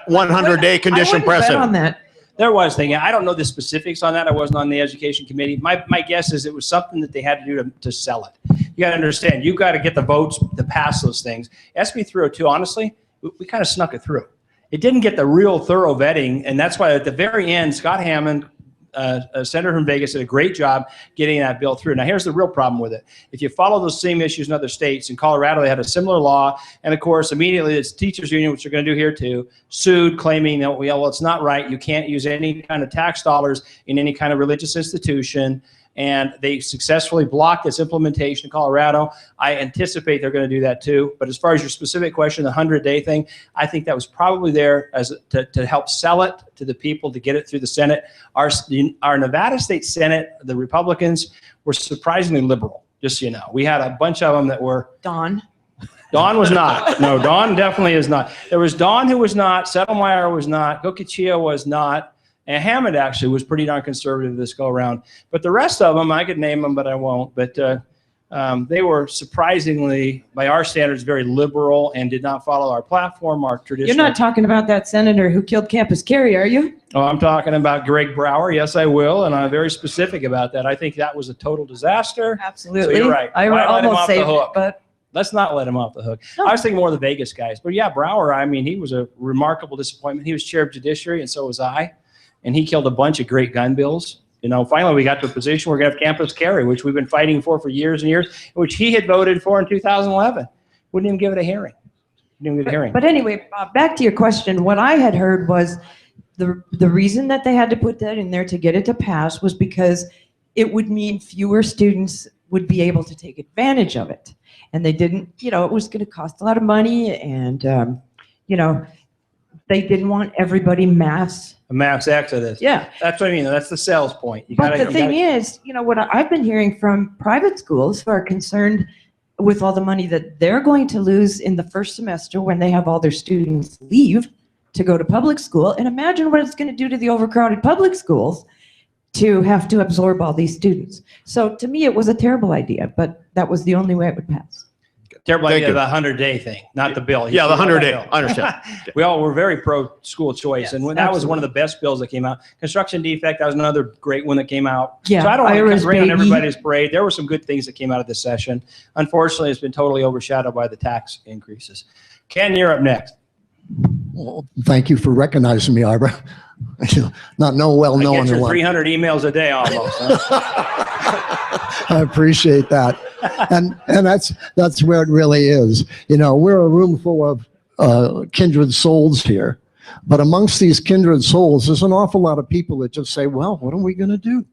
100-day condition precedent. On that. There was thinking. I don't know the specifics on that. I wasn't on the education committee. My guess is it was something that they had to do to sell it. You got to understand, you got to get the votes to pass those things. SB 302, honestly, we kind of snuck it through. It didn't get the real thorough vetting, and that's why at the very end, Scott Hammond, a senator from Vegas, did a great job getting that bill through. Now, here's the real problem with it. If you follow those same issues in other states, in Colorado, they had a similar law. And of course, immediately it's teachers union, which they're going to do here too, sued, claiming that, well, it's not right. You can't use any kind of tax dollars in any kind of religious institution. And they successfully blocked its implementation in Colorado. I anticipate they're going to do that too. But as far as your specific question, the 100-day thing, I think that was probably there as to help sell it to the people, to get it through the Senate. Our Nevada State Senate, the Republicans were surprisingly liberal, just so you know. We had a bunch of them that were. Dawn was not. No, Dawn definitely is not. There was Dawn who was not, Settlemyre was not, Gokichia was not. And Hammond actually was pretty darn conservative this go around. But the rest of them, I could name them, but I won't. But they were surprisingly, by our standards, very liberal and did not follow our platform, our traditional. You're not talking about that senator who killed Campus Carey, are you? Oh, I'm talking about Greg Brower. Yes, I will. And I'm very specific about that. I think that was a total disaster. Absolutely. So you're right. I Why let him almost off the saved it, hook? but Let's not let him off the hook. No. I was thinking more of the Vegas guys. But yeah, Brower, I mean, he was a remarkable disappointment. He was chair of judiciary, and so was I. And he killed a bunch of great gun bills. You know, finally we got to a position where we're going to have campus carry, which we've been fighting for years and years, which he had voted for in 2011. Wouldn't even give it a hearing. But anyway, back to your question. What I had heard was the reason that they had to put that in there to get it to pass was because it would mean fewer students would be able to take advantage of it. And they didn't, you know, it was going to cost a lot of money, and, you know, they didn't want everybody mass exodus. Yeah. That's what I mean. That's the sales point. But the thing is, you know, what I've been hearing from private schools who are concerned with all the money that they're going to lose in the first semester when they have all their students leave to go to public school. And imagine what it's going to do to the overcrowded public schools to have to absorb all these students. So to me, it was a terrible idea, but that was the only way it would pass. Terrible idea, the 100-day thing, not the bill. Yeah, the 100-day. I understand. We all were very pro school choice, Yes, and when that was one of the best bills that came out. Construction defect, that was another great one that came out. Yeah, so I don't want Ira's to rain on baby. everybody's parade. There were some good things that came out of this session. Unfortunately, it's been totally overshadowed by the tax increases. Ken, you're up next. Well, thank you for recognizing me, Ira. Not know well I known. get your 300 emails a day almost. I appreciate that. And that's where it really is. You know, we're a room full of kindred souls here. But amongst these kindred souls, there's an awful lot of people that just say, well, what are we going to do?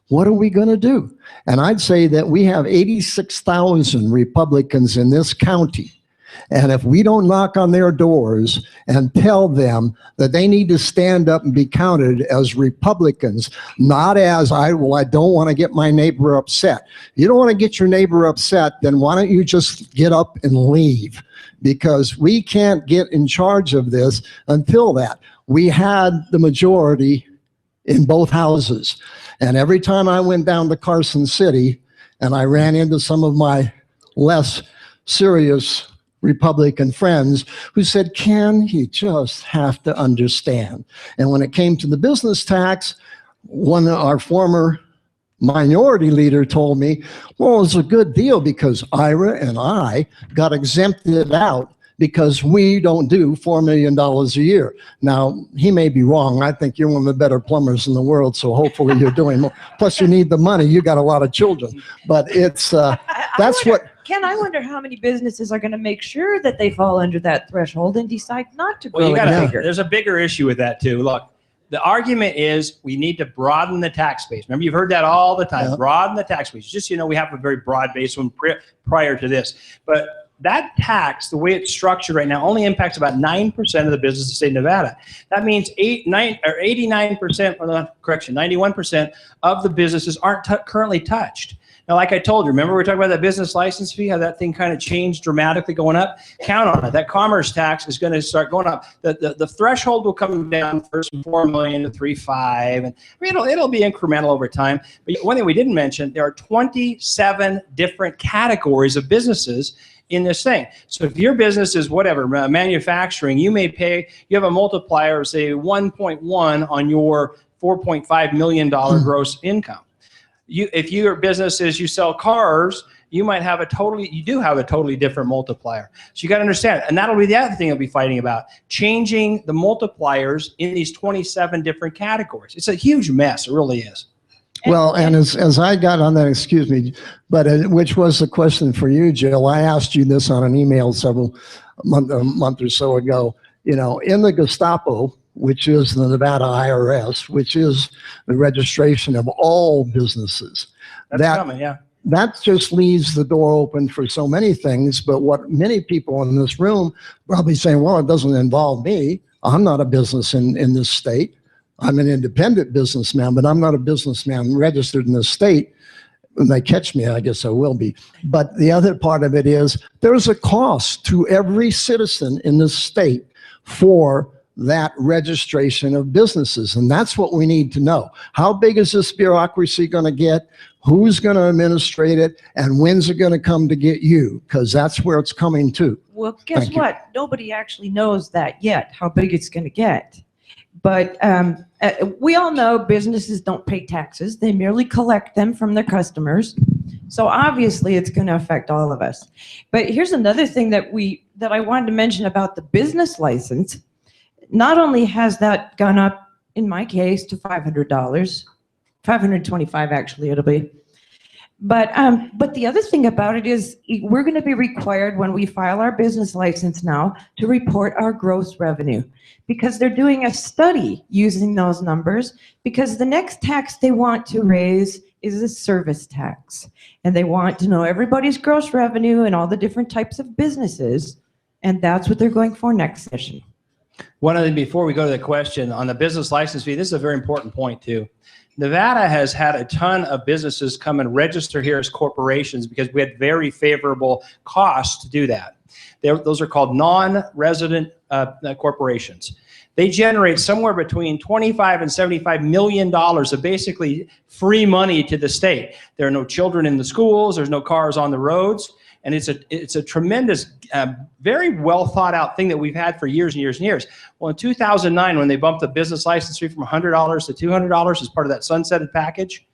What are we going to do? And I'd say that we have 86,000 Republicans in this county. And if we don't knock on their doors and tell them that they need to stand up and be counted as Republicans, not as, I don't want to get my neighbor upset. You don't want to get your neighbor upset, then why don't you just get up and leave? Because we can't get in charge of this until that. We had the majority in both houses. And every time I went down to Carson City and I ran into some of my less serious Republican friends who said, Ken, you just have to understand. And when it came to the business tax, our former minority leader told me, well, it's a good deal because Ira and I got exempted out because we don't do $4 million a year. Now, he may be wrong. I think you're one of the better plumbers in the world, so hopefully you're doing more. Plus, you need the money. You got a lot of children. But it's, that's what... Ken, I wonder how many businesses are going to make sure that they fall under that threshold and decide not to grow bigger. There's a bigger issue with that too. Look, the argument is we need to broaden the tax base. Remember, you've heard that all the time. Yeah. Broaden the tax base. Just, you know, we have a very broad base one prior to this. But that tax, the way it's structured right now, only impacts about 9% of the business in the state of Nevada. That means 89%, or not, correction, 91% of the businesses aren't currently touched. Now, like I told you, remember we were talking about that business license fee, how that thing kind of changed dramatically going up? Count on it. That commerce tax is going to start going up. The threshold will come down first from 4 million to 3.5. And I mean, it'll be incremental over time. But one thing we didn't mention, there are 27 different categories of businesses in this thing. So if your business is whatever, manufacturing, you may pay, you have a multiplier of say 1.1 on your $4.5 million gross income. If your business is you sell cars, you do have a totally different multiplier. So you got to understand, and that'll be the other thing you'll be fighting about, changing the multipliers in these 27 different categories. It's a huge mess, it really is. Well, and as I got on that, excuse me, but which was the question for you, Jill, I asked you this on an email a month or so ago, you know, in the Gestapo, which is the Nevada IRS, which is the registration of all businesses. That's coming, yeah. That just leaves the door open for so many things. But what many people in this room probably saying, well, it doesn't involve me. I'm not a business in this state. I'm an independent businessman, but I'm not a businessman registered in this state. When they catch me, I guess I will be. But the other part of it is there's a cost to every citizen in this state for that registration of businesses. And that's what we need to know. How big is this bureaucracy going to get? Who's going to administrate it? And when's it going to come to get you? Because that's where it's coming to. Well, guess what? Nobody actually knows that yet, how big it's going to get. But we all know businesses don't pay taxes. They merely collect them from their customers. So obviously it's going to affect all of us. But here's another thing that I wanted to mention about the business license. Not only has that gone up, in my case, to $500, $525 actually it'll be. But the other thing about it is we're going to be required when we file our business license now to report our gross revenue, because they're doing a study using those numbers, because the next tax they want to raise is a service tax. And they want to know everybody's gross revenue and all the different types of businesses. And that's what they're going for next session. One other thing before we go to the question on the business license fee, this is a very important point too. Nevada has had a ton of businesses come and register here as corporations because we had very favorable costs to do that. Those are called non-resident corporations. They generate somewhere between $25 and $75 million of basically free money to the state. There are no children in the schools, there's no cars on the roads. And it's a tremendous, very well thought out thing that we've had for years and years and years. Well, in 2009, when they bumped the business license fee from $100 to $200 as part of that sunsetted package,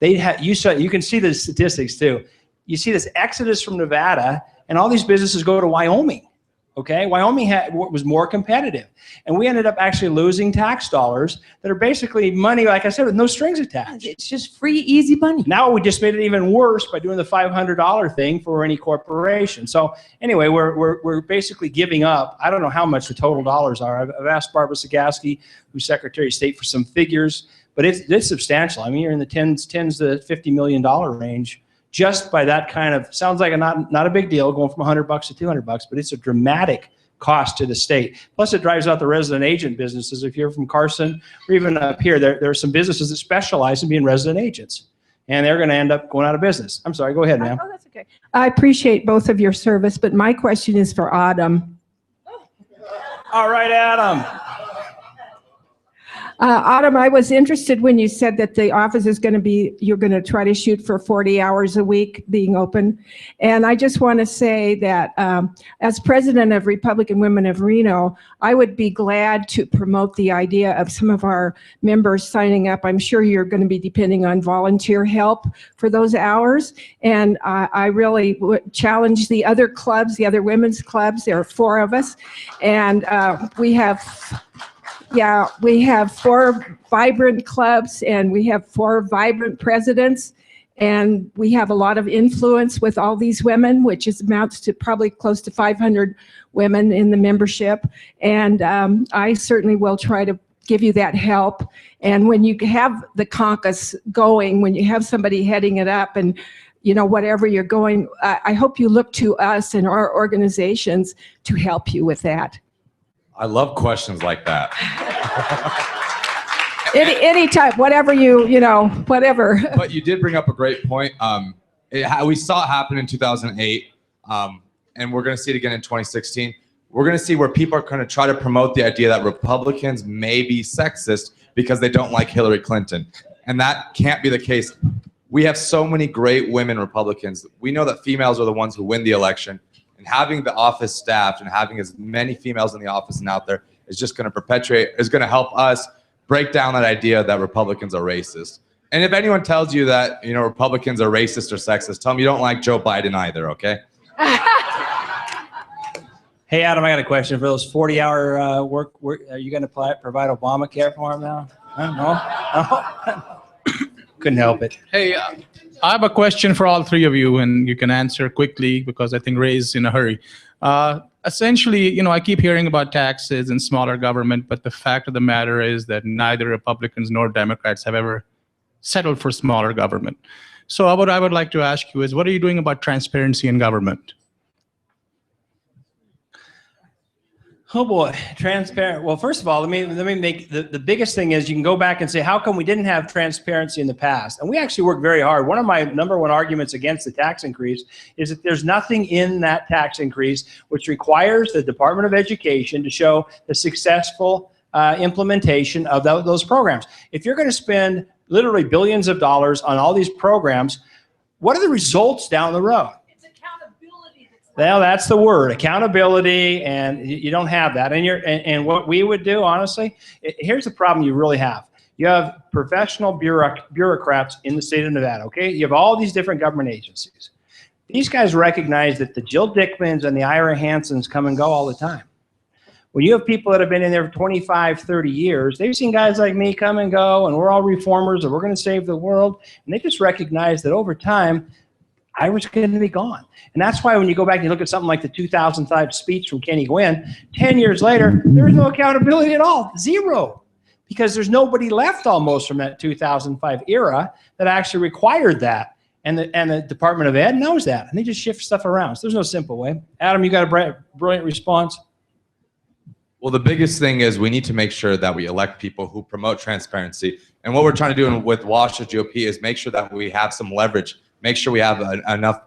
you can see the statistics too. You see this exodus from Nevada, and all these businesses go to Wyoming. Okay, Wyoming was more competitive, and we ended up actually losing tax dollars that are basically money, like I said, with no strings attached. It's just free, easy money. Now we just made it even worse by doing the $500 thing for any corporation. So anyway, we're basically giving up. I don't know how much the total dollars are. I've asked Barbara Sagaski, who's Secretary of State, for some figures, but it's substantial. I mean, you're in the tens to $50 million range. Just by that kind of, sounds like not a big deal going from $100 to $200, but it's a dramatic cost to the state. Plus it drives out the resident agent businesses. If you're from Carson or even up here, there are some businesses that specialize in being resident agents, and they're going to end up going out of business. I'm sorry, go ahead, ma'am. Oh, that's okay. I appreciate both of your service, but my question is for Autumn. All right, Adam. Autumn, I was interested when you said that the office is going to be, you're going to try to shoot for 40 hours a week being open. And I just want to say that as president of Republican Women of Reno, I would be glad to promote the idea of some of our members signing up. I'm sure you're going to be depending on volunteer help for those hours. And I really would challenge the other clubs, the other women's clubs. There are 4 of us. And we have 4 vibrant clubs, and we have 4 vibrant presidents, and we have a lot of influence with all these women, which amounts to probably close to 500 women in the membership. And I certainly will try to give you that help. And when you have the caucus going, when you have somebody heading it up and whatever you're going, I hope you look to us and our organizations to help you with that. I love questions like that. Any type, whatever whatever. But you did bring up a great point. We saw it happen in 2008, and we're going to see it again in 2016. We're going to see where people are going to try to promote the idea that Republicans may be sexist because they don't like Hillary Clinton. And that can't be the case. We have so many great women Republicans. We know that females are the ones who win the election. And having the office staffed and having as many females in the office and out there is just going to help us break down that idea that Republicans are racist. And if anyone tells you that, Republicans are racist or sexist, tell them you don't like Joe Biden either, okay? Hey, Adam, I got a question. For those 40-hour work, are you going to provide Obamacare for them now? No? Couldn't help it. Hey, I have a question for all three of you, and you can answer quickly because I think Ray's in a hurry. Essentially, I keep hearing about taxes and smaller government, but the fact of the matter is that neither Republicans nor Democrats have ever settled for smaller government. So what I would like to ask you is, what are you doing about transparency in government? Oh boy, transparent. Well, first of all, let me make the biggest thing is you can go back and say, how come we didn't have transparency in the past? And we actually worked very hard. One of my #1 arguments against the tax increase is that there's nothing in that tax increase which requires the Department of Education to show the successful implementation of those programs. If you're going to spend literally billions of dollars on all these programs, what are the results down the road? Well, that's the word, accountability, and you don't have that. And what we would do, honestly, here's the problem you really have. You have professional bureaucrats in the state of Nevada, okay? You have all these different government agencies. These guys recognize that the Jill Dickmans and the Ira Hansens come and go all the time. When you have people that have been in there for 25, 30 years, they've seen guys like me come and go, and we're all reformers, and we're going to save the world. And they just recognize that over time, Ira's going to be gone. And that's why when you go back and you look at something like the 2005 speech from Kenny Gwynn, 10 years later, there was no accountability at all, zero. Because there's nobody left almost from that 2005 era that actually required that. And the Department of Ed knows that. And they just shift stuff around. So there's no simple way. Adam, you got a brilliant response? Well, the biggest thing is we need to make sure that we elect people who promote transparency. And what we're trying to do with Washoe GOP is make sure that we have some leverage, make sure we have enough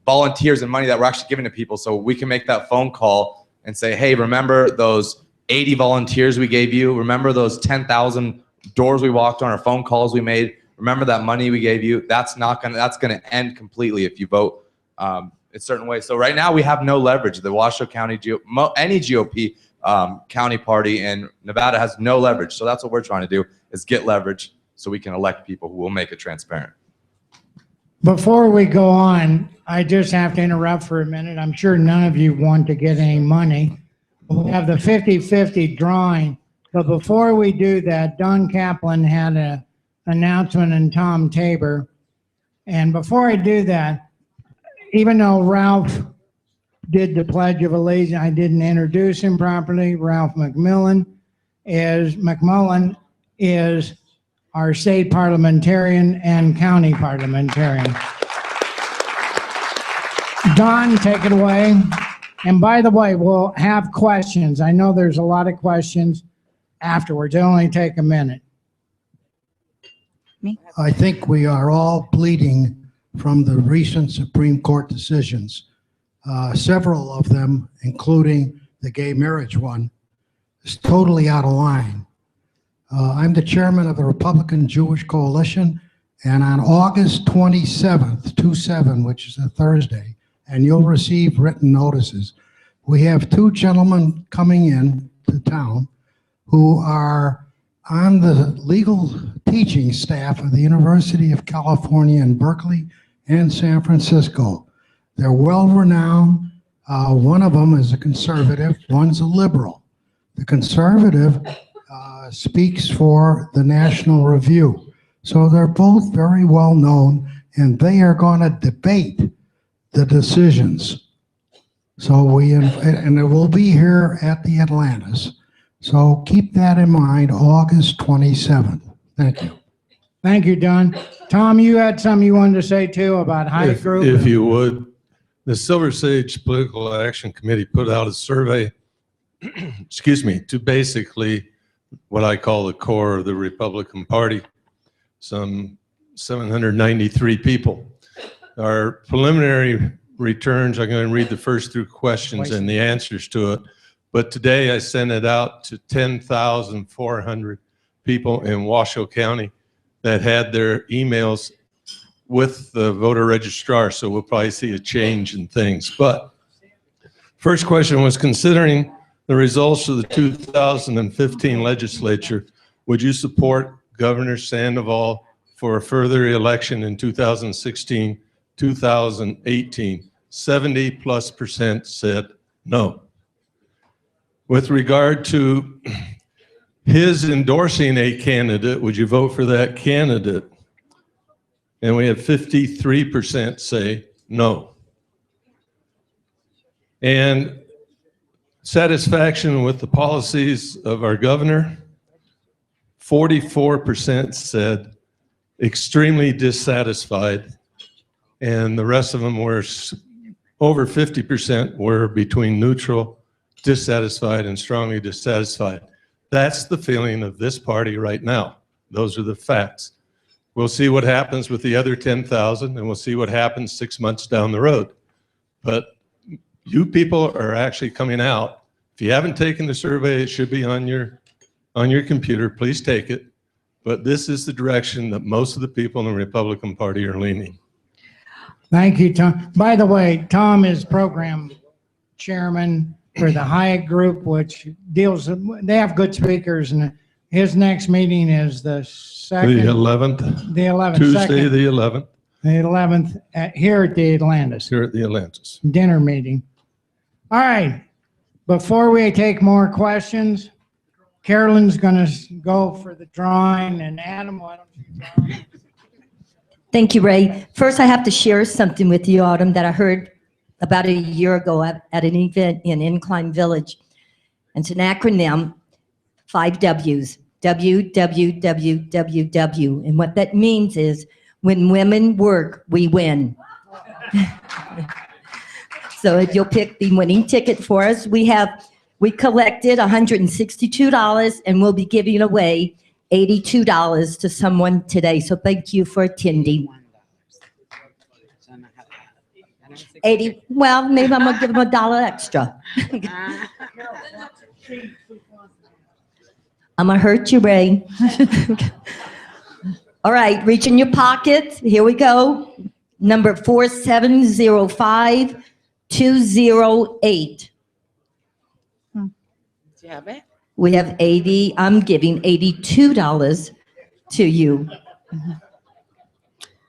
volunteers and money that we're actually giving to people so we can make that phone call and say, hey, remember those 80 volunteers we gave you? Remember those 10,000 doors we walked on or phone calls we made? Remember that money we gave you? That's going to end completely if you vote a certain way. So right now we have no leverage. The Washoe County, any GOP county party in Nevada has no leverage. So that's what we're trying to do is get leverage so we can elect people who will make it transparent. Before we go on, I just have to interrupt for a minute. I'm sure none of you want to get any money. We have the 50-50 drawing. But before we do that, Don Kaplan had an announcement and Tom Tabor. And before I do that, even though Ralph did the Pledge of Allegiance, I didn't introduce him properly. Ralph McMullen is our state parliamentarian and county parliamentarian. Don, take it away. And by the way, we'll have questions. I know there's a lot of questions afterwards. It'll only take a minute. I think we are all bleeding from the recent Supreme Court decisions. Several of them, including the gay marriage one, is totally out of line. I'm the chairman of the Republican Jewish Coalition, and on August 27th, 27, which is a Thursday, and you'll receive written notices, we have two gentlemen coming in to town who are on the legal teaching staff of the University of California in Berkeley and San Francisco. They're well-renowned. One of them is a conservative, one's a liberal. The conservative speaks for the National Review. So they're both very well known, and they are going to debate the decisions. So and it will be here at the Atlantis. So keep that in mind, August 27th. Thank you. Thank you, Don. Tom, you had something you wanted to say too about Hyatt If Group? you would, the Silver Sage Political Action Committee put out a survey, excuse me, to basically what I call the core of the Republican Party, some 793 people. Our preliminary returns, I'm going to read the first 3 questions and the answers to it. But today I sent it out to 10,400 people in Washoe County that had their emails with the voter registrar. So we'll probably see a change in things. But first question was, considering the results of the 2015 legislature, would you support Governor Sandoval for a further election in 2016, 2018? 70+% said no. With regard to his endorsing a candidate, would you vote for that candidate? And we had 53% say no. And satisfaction with the policies of our governor, 44% said extremely dissatisfied, and the rest of them were over 50% were between neutral, dissatisfied, and strongly dissatisfied. That's the feeling of this party right now. Those are the facts. We'll see what happens with the other 10,000, and we'll see what happens 6 months down the road. But you people are actually coming out. If you haven't taken the survey, it should be on your computer. Please take it. But this is the direction that most of the people in the Republican Party are leaning. Thank you, Tom. By the way, Tom is program chairman for the Hyatt Group, which deals, they have good speakers, and his next meeting is the 2nd. The 11th. The 11th. Tuesday, 2nd, the 11th. the 11th, here at the Atlantis. Here at the Atlantis. Dinner meeting. All right. Before we take more questions, Carolyn's going to go for the drawing, and Adam, why don't you draw? Thank you, Ray. First, I have to share something with you, Autumn, that I heard about a year ago at an event in Incline Village. And it's an acronym, 5 W's, WWWWW. And what that means is, when women work, we win. So if you'll pick the winning ticket for us, we collected $162, and we'll be giving away $82 to someone today. So thank you for attending. 80, well, maybe I'm gonna give them $1 extra. I'm gonna hurt you, Ray. All right, reach in your pockets. Here we go. Number 4705208. Do you have it? We have 80, I'm giving $82 to you.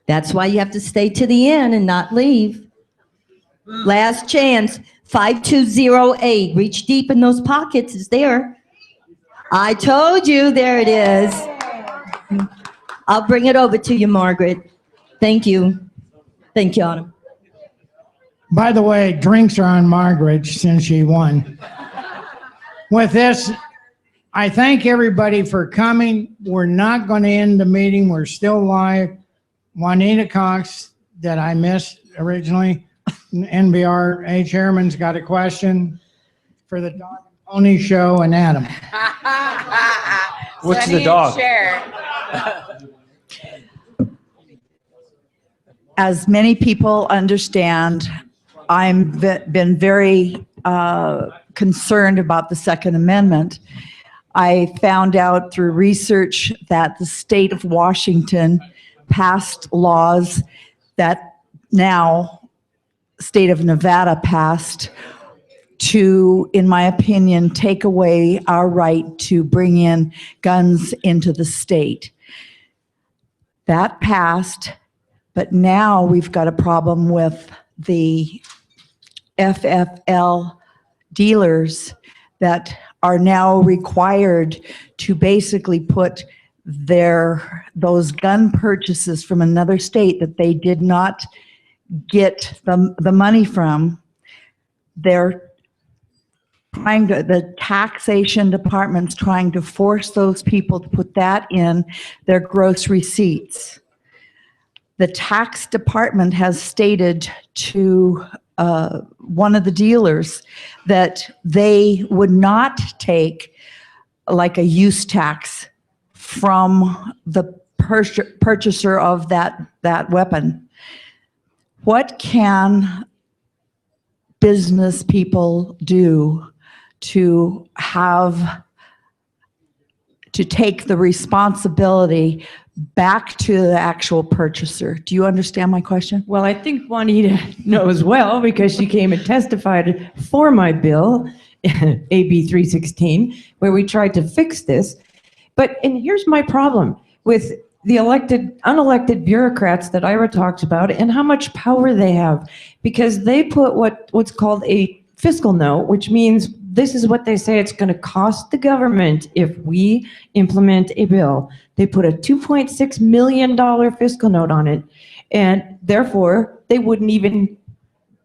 That's why you have to stay to the end and not leave. Last chance, 5208. Reach deep in those pockets. It's there. I told you, there it is. I'll bring it over to you, Margaret. Thank you. Thank you, Autumn. By the way, drinks are on Margaret since she won. With this, I thank everybody for coming. We're not going to end the meeting. We're still live. Juanita Cox, that I missed originally, NBRA chairman's got a question for the Dog and Pony Show, and Adam. What's the dog? As many people understand, I've been very concerned about the Second Amendment. I found out through research that the state of Washington passed laws that now state of Nevada passed to, in my opinion, take away our right to bring in guns into the state. That passed, but now we've got a problem with the FFL dealers that are now required to basically put those gun purchases from another state that they did not get the money from. They're the taxation department's trying to force those people to put that in their gross receipts. The tax department has stated to one of the dealers that they would not take like a use tax from the purchaser of that weapon. What can business people do to take the responsibility back to the actual purchaser? Do you understand my question? Well, I think Juanita knows well because she came and testified for my bill, AB 316, where we tried to fix this. And here's my problem with the unelected bureaucrats that Ira talks about and how much power they have, because they put what's called a fiscal note, which means this is what they say it's going to cost the government if we implement a bill. They put a $2.6 million fiscal note on it, and therefore they wouldn't even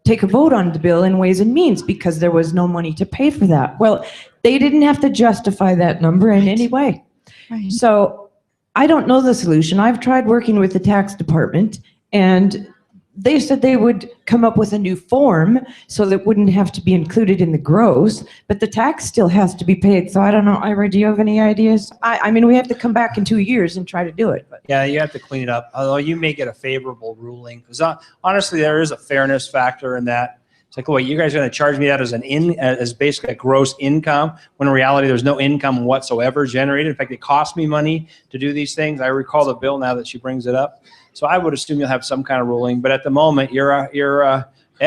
take a vote on the bill in Ways and Means because there was no money to pay for that. Well, they didn't have to justify that number in any way. Right. So I don't know the solution. I've tried working with the tax department, and they said they would come up with a new form so that it wouldn't have to be included in the gross, but the tax still has to be paid. So I don't know, Ira, do you have any ideas? I mean, we have to come back in 2 years and try to do it. But. Yeah, you have to clean it up, although you may get a favorable ruling. Because honestly, there is a fairness factor in that. It's like, well, you guys are going to charge me that as basically a gross income, when in reality there's no income whatsoever generated. In fact, it costs me money to do these things. I recall the bill now that she brings it up. So I would assume you'll have some kind of ruling. But at the moment, you're a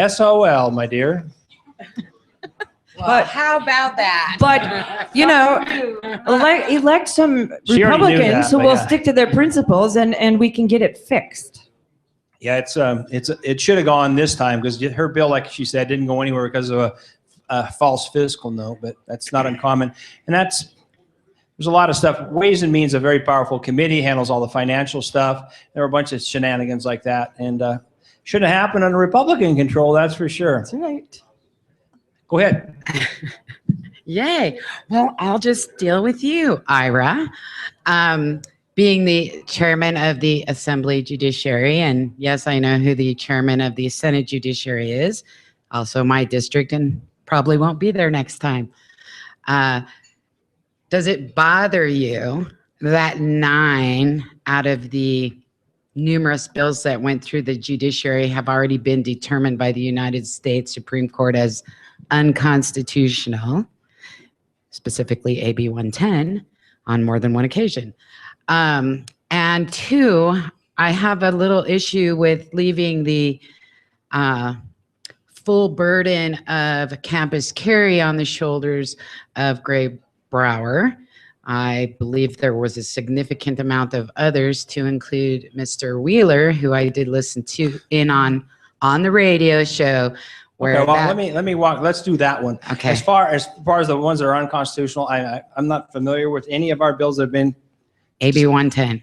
SOL, my dear. But how about that? But, you know, elect some Republicans who will stick to their principles, and we can get it fixed. Yeah, it should have gone this time because her bill, like she said, didn't go anywhere because of a false fiscal note, but that's not uncommon. And there's a lot of stuff. Ways and Means, a very powerful committee, handles all the financial stuff. There were a bunch of shenanigans like that, and shouldn't have happened under Republican control, that's for sure. That's right. Go ahead. Yay. Well, I'll just deal with you, Ira. Being the chairman of the Assembly Judiciary, and yes, I know who the chairman of the Senate Judiciary is, also my district, and probably won't be there next time. Does it bother you that 9 out of the numerous bills that went through the judiciary have already been determined by the United States Supreme Court as unconstitutional, specifically AB 110, on more than one occasion? And 2, I have a little issue with leaving the full burden of campus carry on the shoulders of Gray Brower. I believe there was a significant amount of others, to include Mr. Wheeler, who I did listen to on the radio show. Where okay, well, let me walk. Let's do that one. Okay. As far as the ones that are unconstitutional, I'm not familiar with any of our bills that have been AB 110.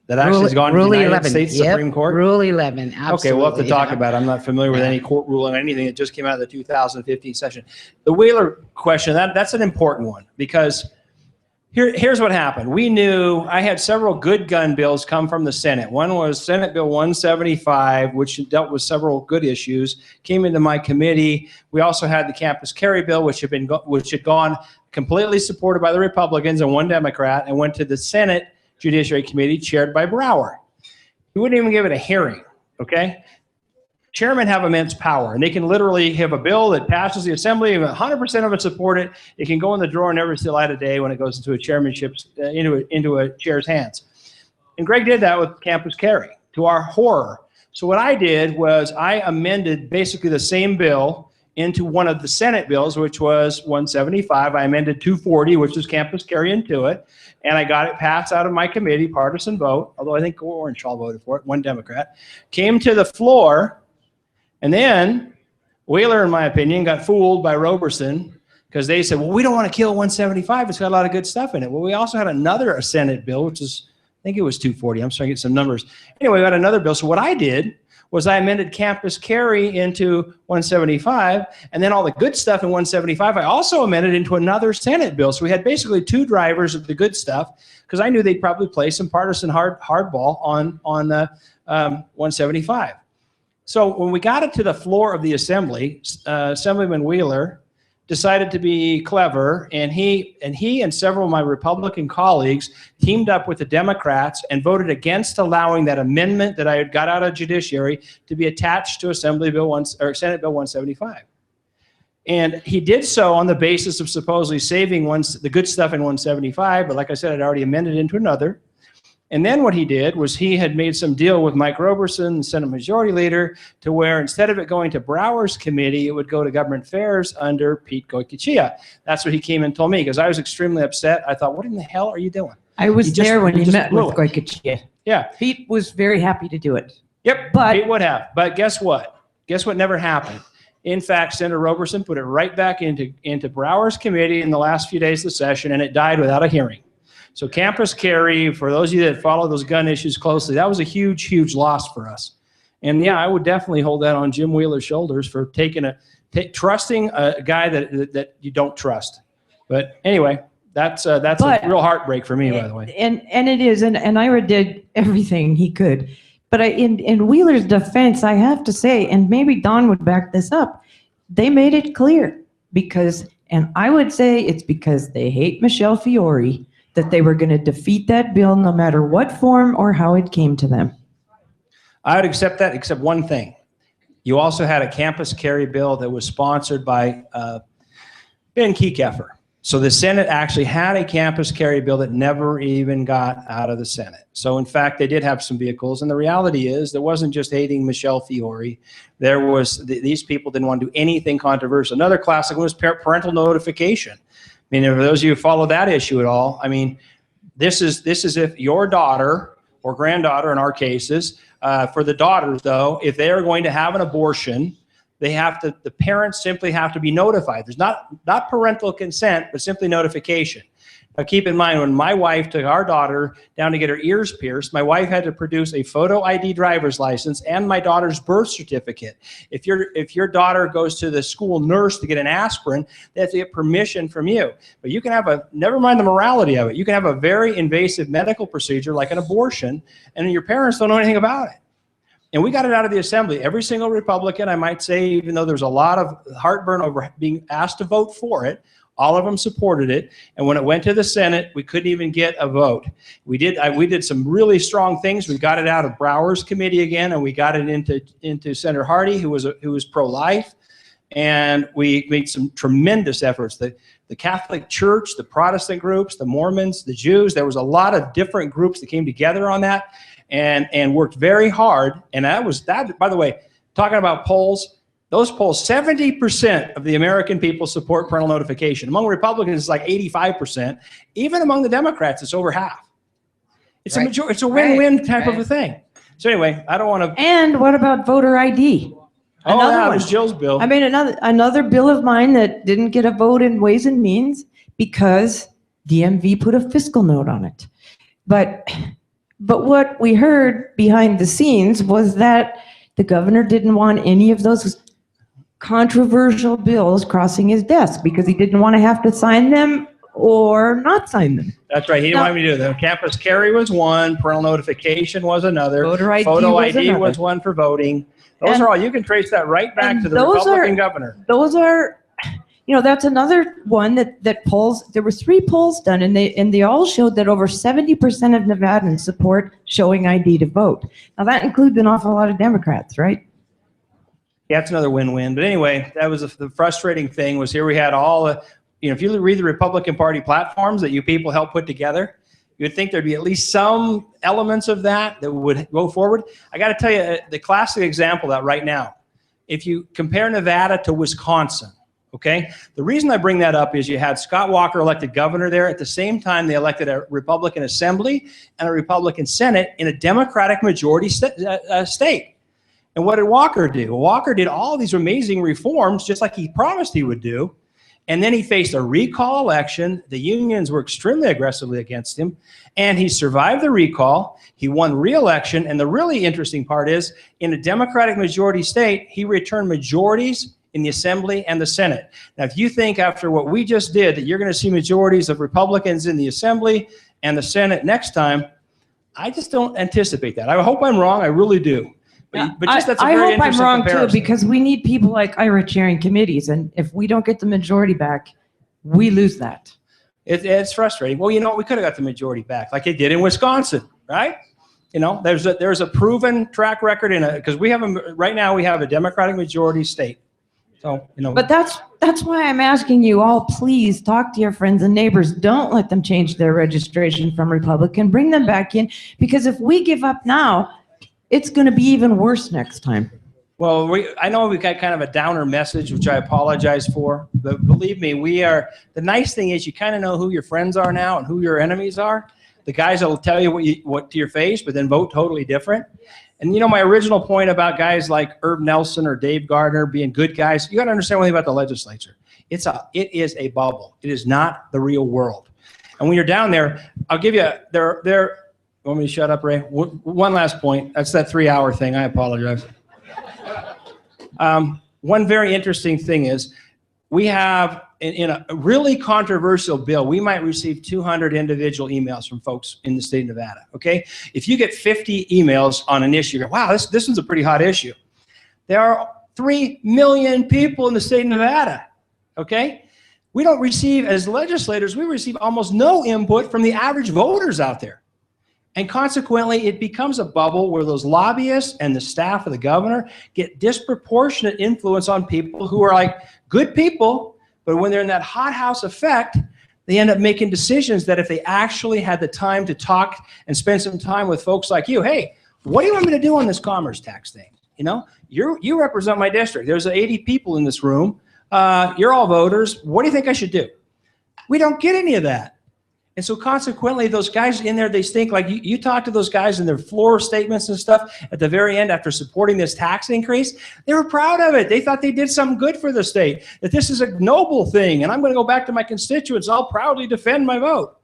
That actually has gone to the United States Supreme Court? Rule 11, absolutely. Okay, we'll have to talk about it. I'm not familiar with any court rule on anything that just came out of the 2015 session. The Wheeler question, that's an important one, because here's what happened. We knew I had several good gun bills come from the Senate. One was Senate Bill 175, which dealt with several good issues, came into my committee. We also had the campus carry bill, which had gone completely supported by the Republicans and one Democrat, and went to the Senate Judiciary Committee chaired by Brower. He wouldn't even give it a hearing, okay? Chairmen have immense power, and they can literally have a bill that passes the Assembly, and 100% of it support it. It can go in the drawer and never see the light of day when it goes into a chairmanship, into a chair's hands. And Greg did that with campus carry, to our horror. So what I did was I amended basically the same bill into one of the Senate bills, which was 175. I amended 240, which is campus carry, into it. And I got it passed out of my committee, partisan vote, although I think Orange all voted for it, one Democrat. Came to the floor, and then Wheeler, in my opinion, got fooled by Roberson, because they said, well, we don't want to kill 175. It's got a lot of good stuff in it. Well, we also had another Senate bill, which is, I think it was 240. I'm starting to get some numbers. Anyway, we got another bill. So what I did was I amended campus carry into 175, and then all the good stuff in 175, I also amended into another Senate bill. So we had basically two drivers of the good stuff, because I knew they'd probably play some partisan hardball on 175. So when we got it to the floor of the Assembly, Assemblyman Wheeler decided to be clever, and he and several of my Republican colleagues teamed up with the Democrats and voted against allowing that amendment that I had got out of Judiciary to be attached to Senate Bill 175. And he did so on the basis of supposedly saving the good stuff in 175, but like I said, I'd already amended into another. And then what he did was he had made some deal with Mike Roberson, the Senate Majority Leader, to where instead of it going to Brower's committee, it would go to Government Affairs under Pete Goycochea. That's what he came and told me, because I was extremely upset. I thought, what in the hell are you doing? I was there when you met with blew it. Goycochea. Yeah. Pete was very happy to do it. Yep, But- Pete would have. But guess what? Guess what never happened? In fact, Senator Roberson put it right back into Brower's committee in the last few days of the session, and it died without a hearing. So campus carry, for those of you that follow those gun issues closely, that was a huge, huge loss for us. And yeah, I would definitely hold that on Jim Wheeler's shoulders for trusting a guy that you don't trust. But anyway, that's a real heartbreak for me, by the way. And it is, and Ira did everything he could. But in Wheeler's defense, I have to say, and maybe Don would back this up, they made it clear and I would say it's because they hate Michelle Fiore, that they were going to defeat that bill no matter what form or how it came to them. I would accept that, except one thing. You also had a campus carry bill that was sponsored by Ben Kiekeffer. So the Senate actually had a campus carry bill that never even got out of the Senate. So in fact, they did have some vehicles. And the reality is there wasn't just hating Michelle Fiore. There was, these people didn't want to do anything controversial. Another classic one was parental notification. I mean, for those of you who follow that issue at all, I mean, this is if your daughter or granddaughter in our cases, for the daughters though, if they are going to have an abortion, the parents simply have to be notified. There's not parental consent, but simply notification. Now keep in mind, when my wife took our daughter down to get her ears pierced, my wife had to produce a photo ID driver's license and my daughter's birth certificate. If your daughter goes to the school nurse to get an aspirin, they have to get permission from you. But you can have never mind the morality of it, you can have a very invasive medical procedure like an abortion, and your parents don't know anything about it. And we got it out of the Assembly. Every single Republican, I might say, even though there's a lot of heartburn over being asked to vote for it, all of them supported it. And when it went to the Senate, we couldn't even get a vote. We did some really strong things. We got it out of Brower's committee again, and we got it into Senator Hardy, who was pro-life. And we made some tremendous efforts. The Catholic Church, the Protestant groups, the Mormons, the Jews, there was a lot of different groups that came together on that. And worked very hard. And that, by the way, talking about polls, those polls, 70% of the American people support parental notification. Among Republicans, it's like 85%. Even among the Democrats, it's over half. It's it's a win-win type of a thing. So anyway, I don't want to. And what about voter ID? Oh, yeah, it was Jill's bill. I mean, another bill of mine that didn't get a vote in Ways and Means because DMV put a fiscal note on it. But what we heard behind the scenes was that the governor didn't want any of those controversial bills crossing his desk because he didn't want to have to sign them or not sign them. That's right. He didn't want me to do that. Campus carry was one. Parental notification was another. Voter ID Photo was ID another. was one for voting. Those are all. You can trace that right back to the Republican governor. Those are, that's another one that polls. There were 3 polls done, and they all showed that over 70% of Nevadans support showing ID to vote. Now that includes an awful lot of Democrats, right? Yeah, it's another win-win. But anyway, that was the frustrating thing was here we had all the, if you read the Republican Party platforms that you people helped put together, you'd think there'd be at least some elements of that would go forward. I got to tell you, the classic example of that right now, if you compare Nevada to Wisconsin, okay? The reason I bring that up is you had Scott Walker elected governor there. At the same time, they elected a Republican Assembly and a Republican Senate in a Democratic majority state. And what did Walker do? Walker did all these amazing reforms just like he promised he would do. And then he faced a recall election. The unions were extremely aggressively against him, and he survived the recall. He won re-election, and the really interesting part is, in a Democratic majority state, he returned majorities in the Assembly and the Senate. Now, if you think after what we just did that you're going to see majorities of Republicans in the Assembly and the Senate next time, I just don't anticipate that. I hope I'm wrong. I really do. But just that's a very I hope I'm interesting wrong comparison. too, because we need people like Ira chairing committees, and if we don't get the majority back, we lose that. It's frustrating. Well, you know, we could have got the majority back, like it did in Wisconsin, right? You know, there's a proven track record because we have right now we have a Democratic majority state. So, you know. But that's why I'm asking you all, please talk to your friends and neighbors. Don't let them change their registration from Republican. Bring them back in, because if we give up now, it's going to be even worse next time. Well, I know we got kind of a downer message, which I apologize for. But believe me, the nice thing is you kind of know who your friends are now and who your enemies are. The guys that will tell you what to your face, but then vote totally different. And you know, my original point about guys like Herb Nelson or Dave Gardner being good guys, you got to understand one thing about the legislature. It is a bubble. It is not the real world. And when you're down there, I'll give you want me to shut up, Ray? One last point. That's that 3-hour thing. I apologize. One very interesting thing is we have, in a really controversial bill, we might receive 200 individual emails from folks in the state of Nevada, okay? If you get 50 emails on an issue, you go, wow, this one's a pretty hot issue. There are 3 million people in the state of Nevada, okay? We don't receive, as legislators, we receive almost no input from the average voters out there. And consequently, it becomes a bubble where those lobbyists and the staff of the governor get disproportionate influence on people who are like good people, but when they're in that hothouse effect, they end up making decisions that if they actually had the time to talk and spend some time with folks like you, hey, what do you want me to do on this commerce tax thing? You know, you represent my district. There's 80 people in this room. You're all voters. What do you think I should do? We don't get any of that. And so consequently, those guys in there, they think like you talk to those guys in their floor statements and stuff at the very end after supporting this tax increase, they were proud of it. They thought they did something good for the state, that this is a noble thing. And I'm going to go back to my constituents. I'll proudly defend my vote.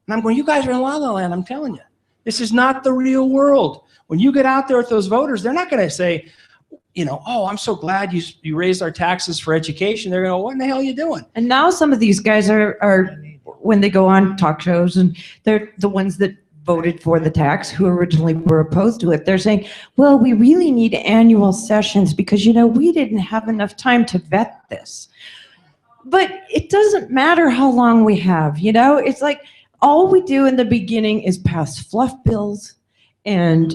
And I'm going, you guys are in La La Land. I'm telling you, this is not the real world. When you get out there with those voters, they're not going to say, you know, oh, I'm so glad you raised our taxes for education. They're going to go, what in the hell are you doing? And now some of these guys are when they go on talk shows, and they're the ones that voted for the tax, who originally were opposed to it. They're saying, well, we really need annual sessions because, you know, we didn't have enough time to vet this. But it doesn't matter how long we have, you know, it's like all we do in the beginning is pass fluff bills and,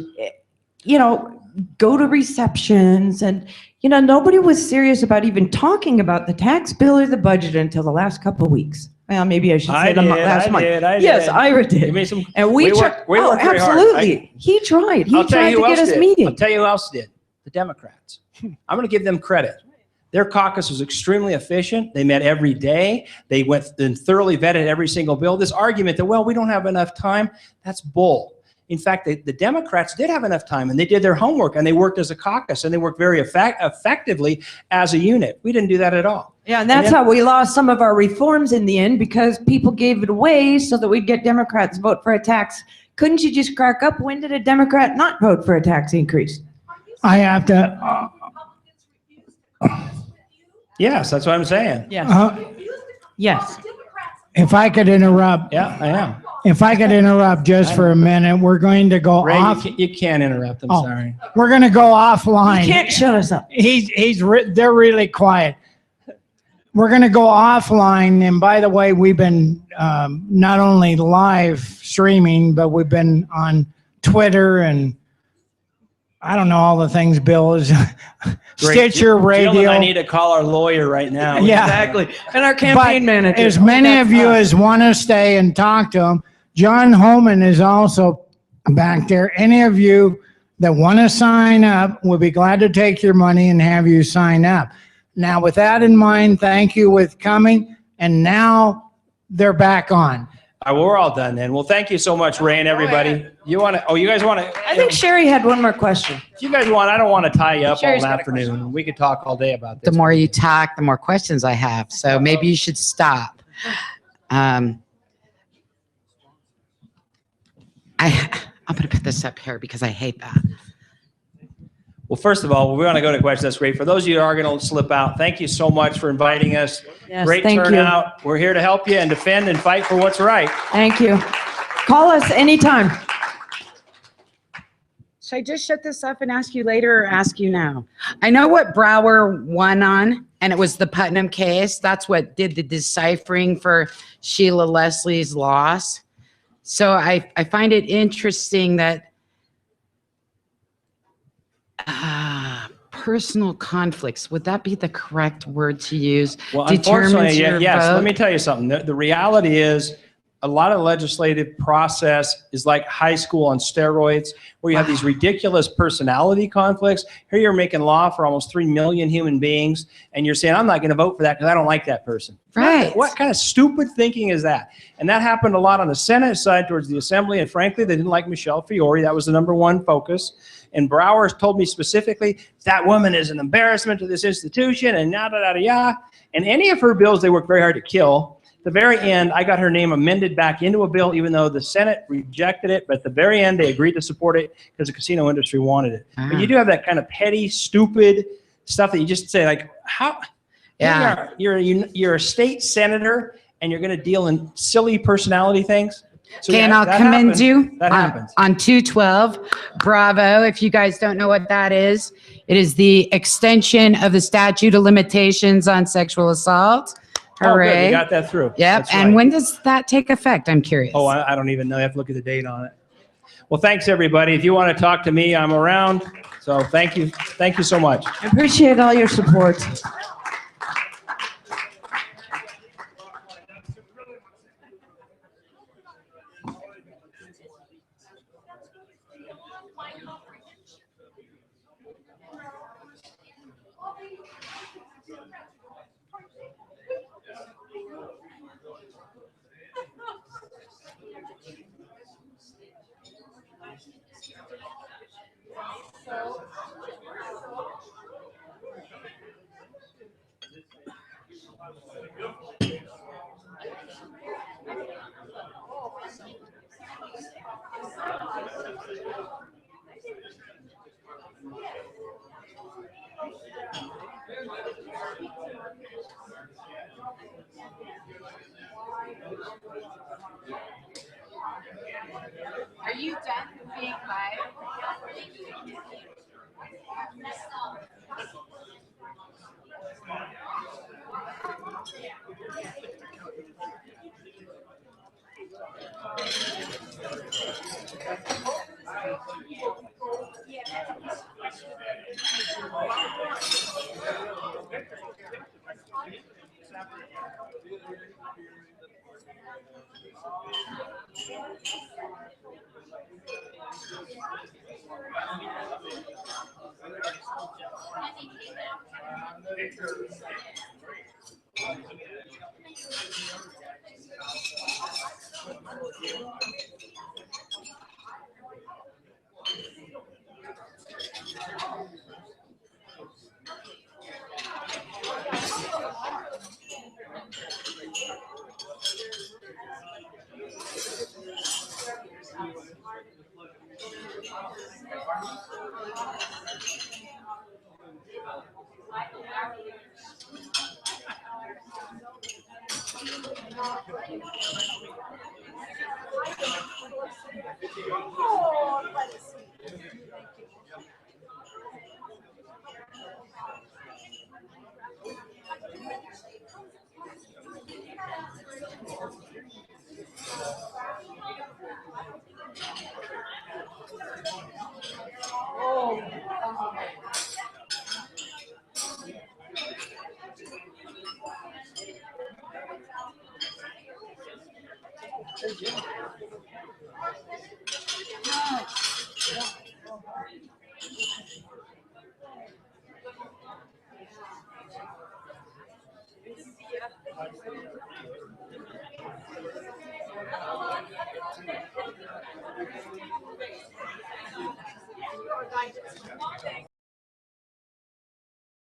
you know, go to receptions, and, you know, nobody was serious about even talking about the tax bill or the budget until the last couple of weeks. Well, maybe I should say the last month. Yes, Ira did. You made some, and we tried. Oh, absolutely. He tried. He tried to get us meeting. I'll tell you who else did. The Democrats. I'm going to give them credit. Their caucus was extremely efficient. They met every day. They went and thoroughly vetted every single bill. This argument that, well, we don't have enough time, that's bull. In fact, the Democrats did have enough time, and they did their homework, and they worked as a caucus, and they worked very effectively as a unit. We didn't do that at all. Yeah, and that's how we lost some of our reforms in the end, because people gave it away so that we'd get Democrats to vote for a tax. Couldn't you just crack up? When did a Democrat not vote for a tax increase? I have to. Yes, that's what I'm saying. Yes. Yes. If I could interrupt. Yeah, I am. If I could interrupt just for a minute, we're going to go Ray, off. You can't interrupt. I'm sorry. We're going to go offline. You can't shut us up. They're really quiet. We're going to go offline. And by the way, we've been not only live streaming, but we've been on Twitter and I don't know all the things Bill is. Stitcher Radio. Jill and I need to call our lawyer right now. Yeah. Exactly. And our campaign manager. As many of you as want to stay and talk to him, John Holman is also back there. Any of you that want to sign up, we'll be glad to take your money and have you sign up. Now, with that in mind, thank you with coming. And now they're back on. Well, we're all done then. Well, thank you so much, Ray and everybody. You want to? Oh, you guys want to? I think Sherry had one more question. If you guys want, I don't want to tie you up Sherry's all got a afternoon. We could talk all day about this. The more you talk, the more questions I have. So maybe you should stop. I'm going to put this up here because I hate that. Well, first of all, we want to go to questions. That's great. For those of you who are going to slip out, thank you so much for inviting us. Yes, Great thank you. turnout. We're here to help you and defend and fight for what's right. Thank you. Call us anytime. Should I just shut this up and ask you later or ask you now? I know what Brower won on, and it was the Putnam case. That's what did the deciphering for Sheila Leslie's loss. So I find it interesting that personal conflicts, would that be the correct word to use? Well, Determines unfortunately, your yes. vote? Let me tell you something. The reality is a lot of the legislative process is like high school on steroids, where you have these ridiculous personality conflicts. Here you're making law for almost 3 million human beings, and you're saying, I'm not going to vote for that because I don't like that person. Right. What kind of stupid thinking is that? And that happened a lot on the Senate side towards the Assembly, and frankly, they didn't like Michelle Fiore. That was the #1 focus. And Brower told me specifically, that woman is an embarrassment to this institution, and yada, yada, yada. And any of her bills, they worked very hard to kill. At the very end, I got her name amended back into a bill, even though the Senate rejected it. But at the very end, they agreed to support it because the casino industry wanted it. But you do have that kind of petty, stupid stuff that you just say, like, how? Yeah. You're a state senator, and you're going to deal in silly personality things. So Okay, and I'll that commend happens. you That happens. on 212. Bravo. If you guys don't know what that is, it is the extension of the statute of limitations on sexual assault. Oh, good. Hooray. We got that through. Yep. That's And right. when does that take effect? I'm curious. Oh, I don't even know. You have to look at the date on it. Well, thanks, everybody. If you want to talk to me, I'm around. So thank you. Thank you so much. I appreciate all your support. Are you done being live?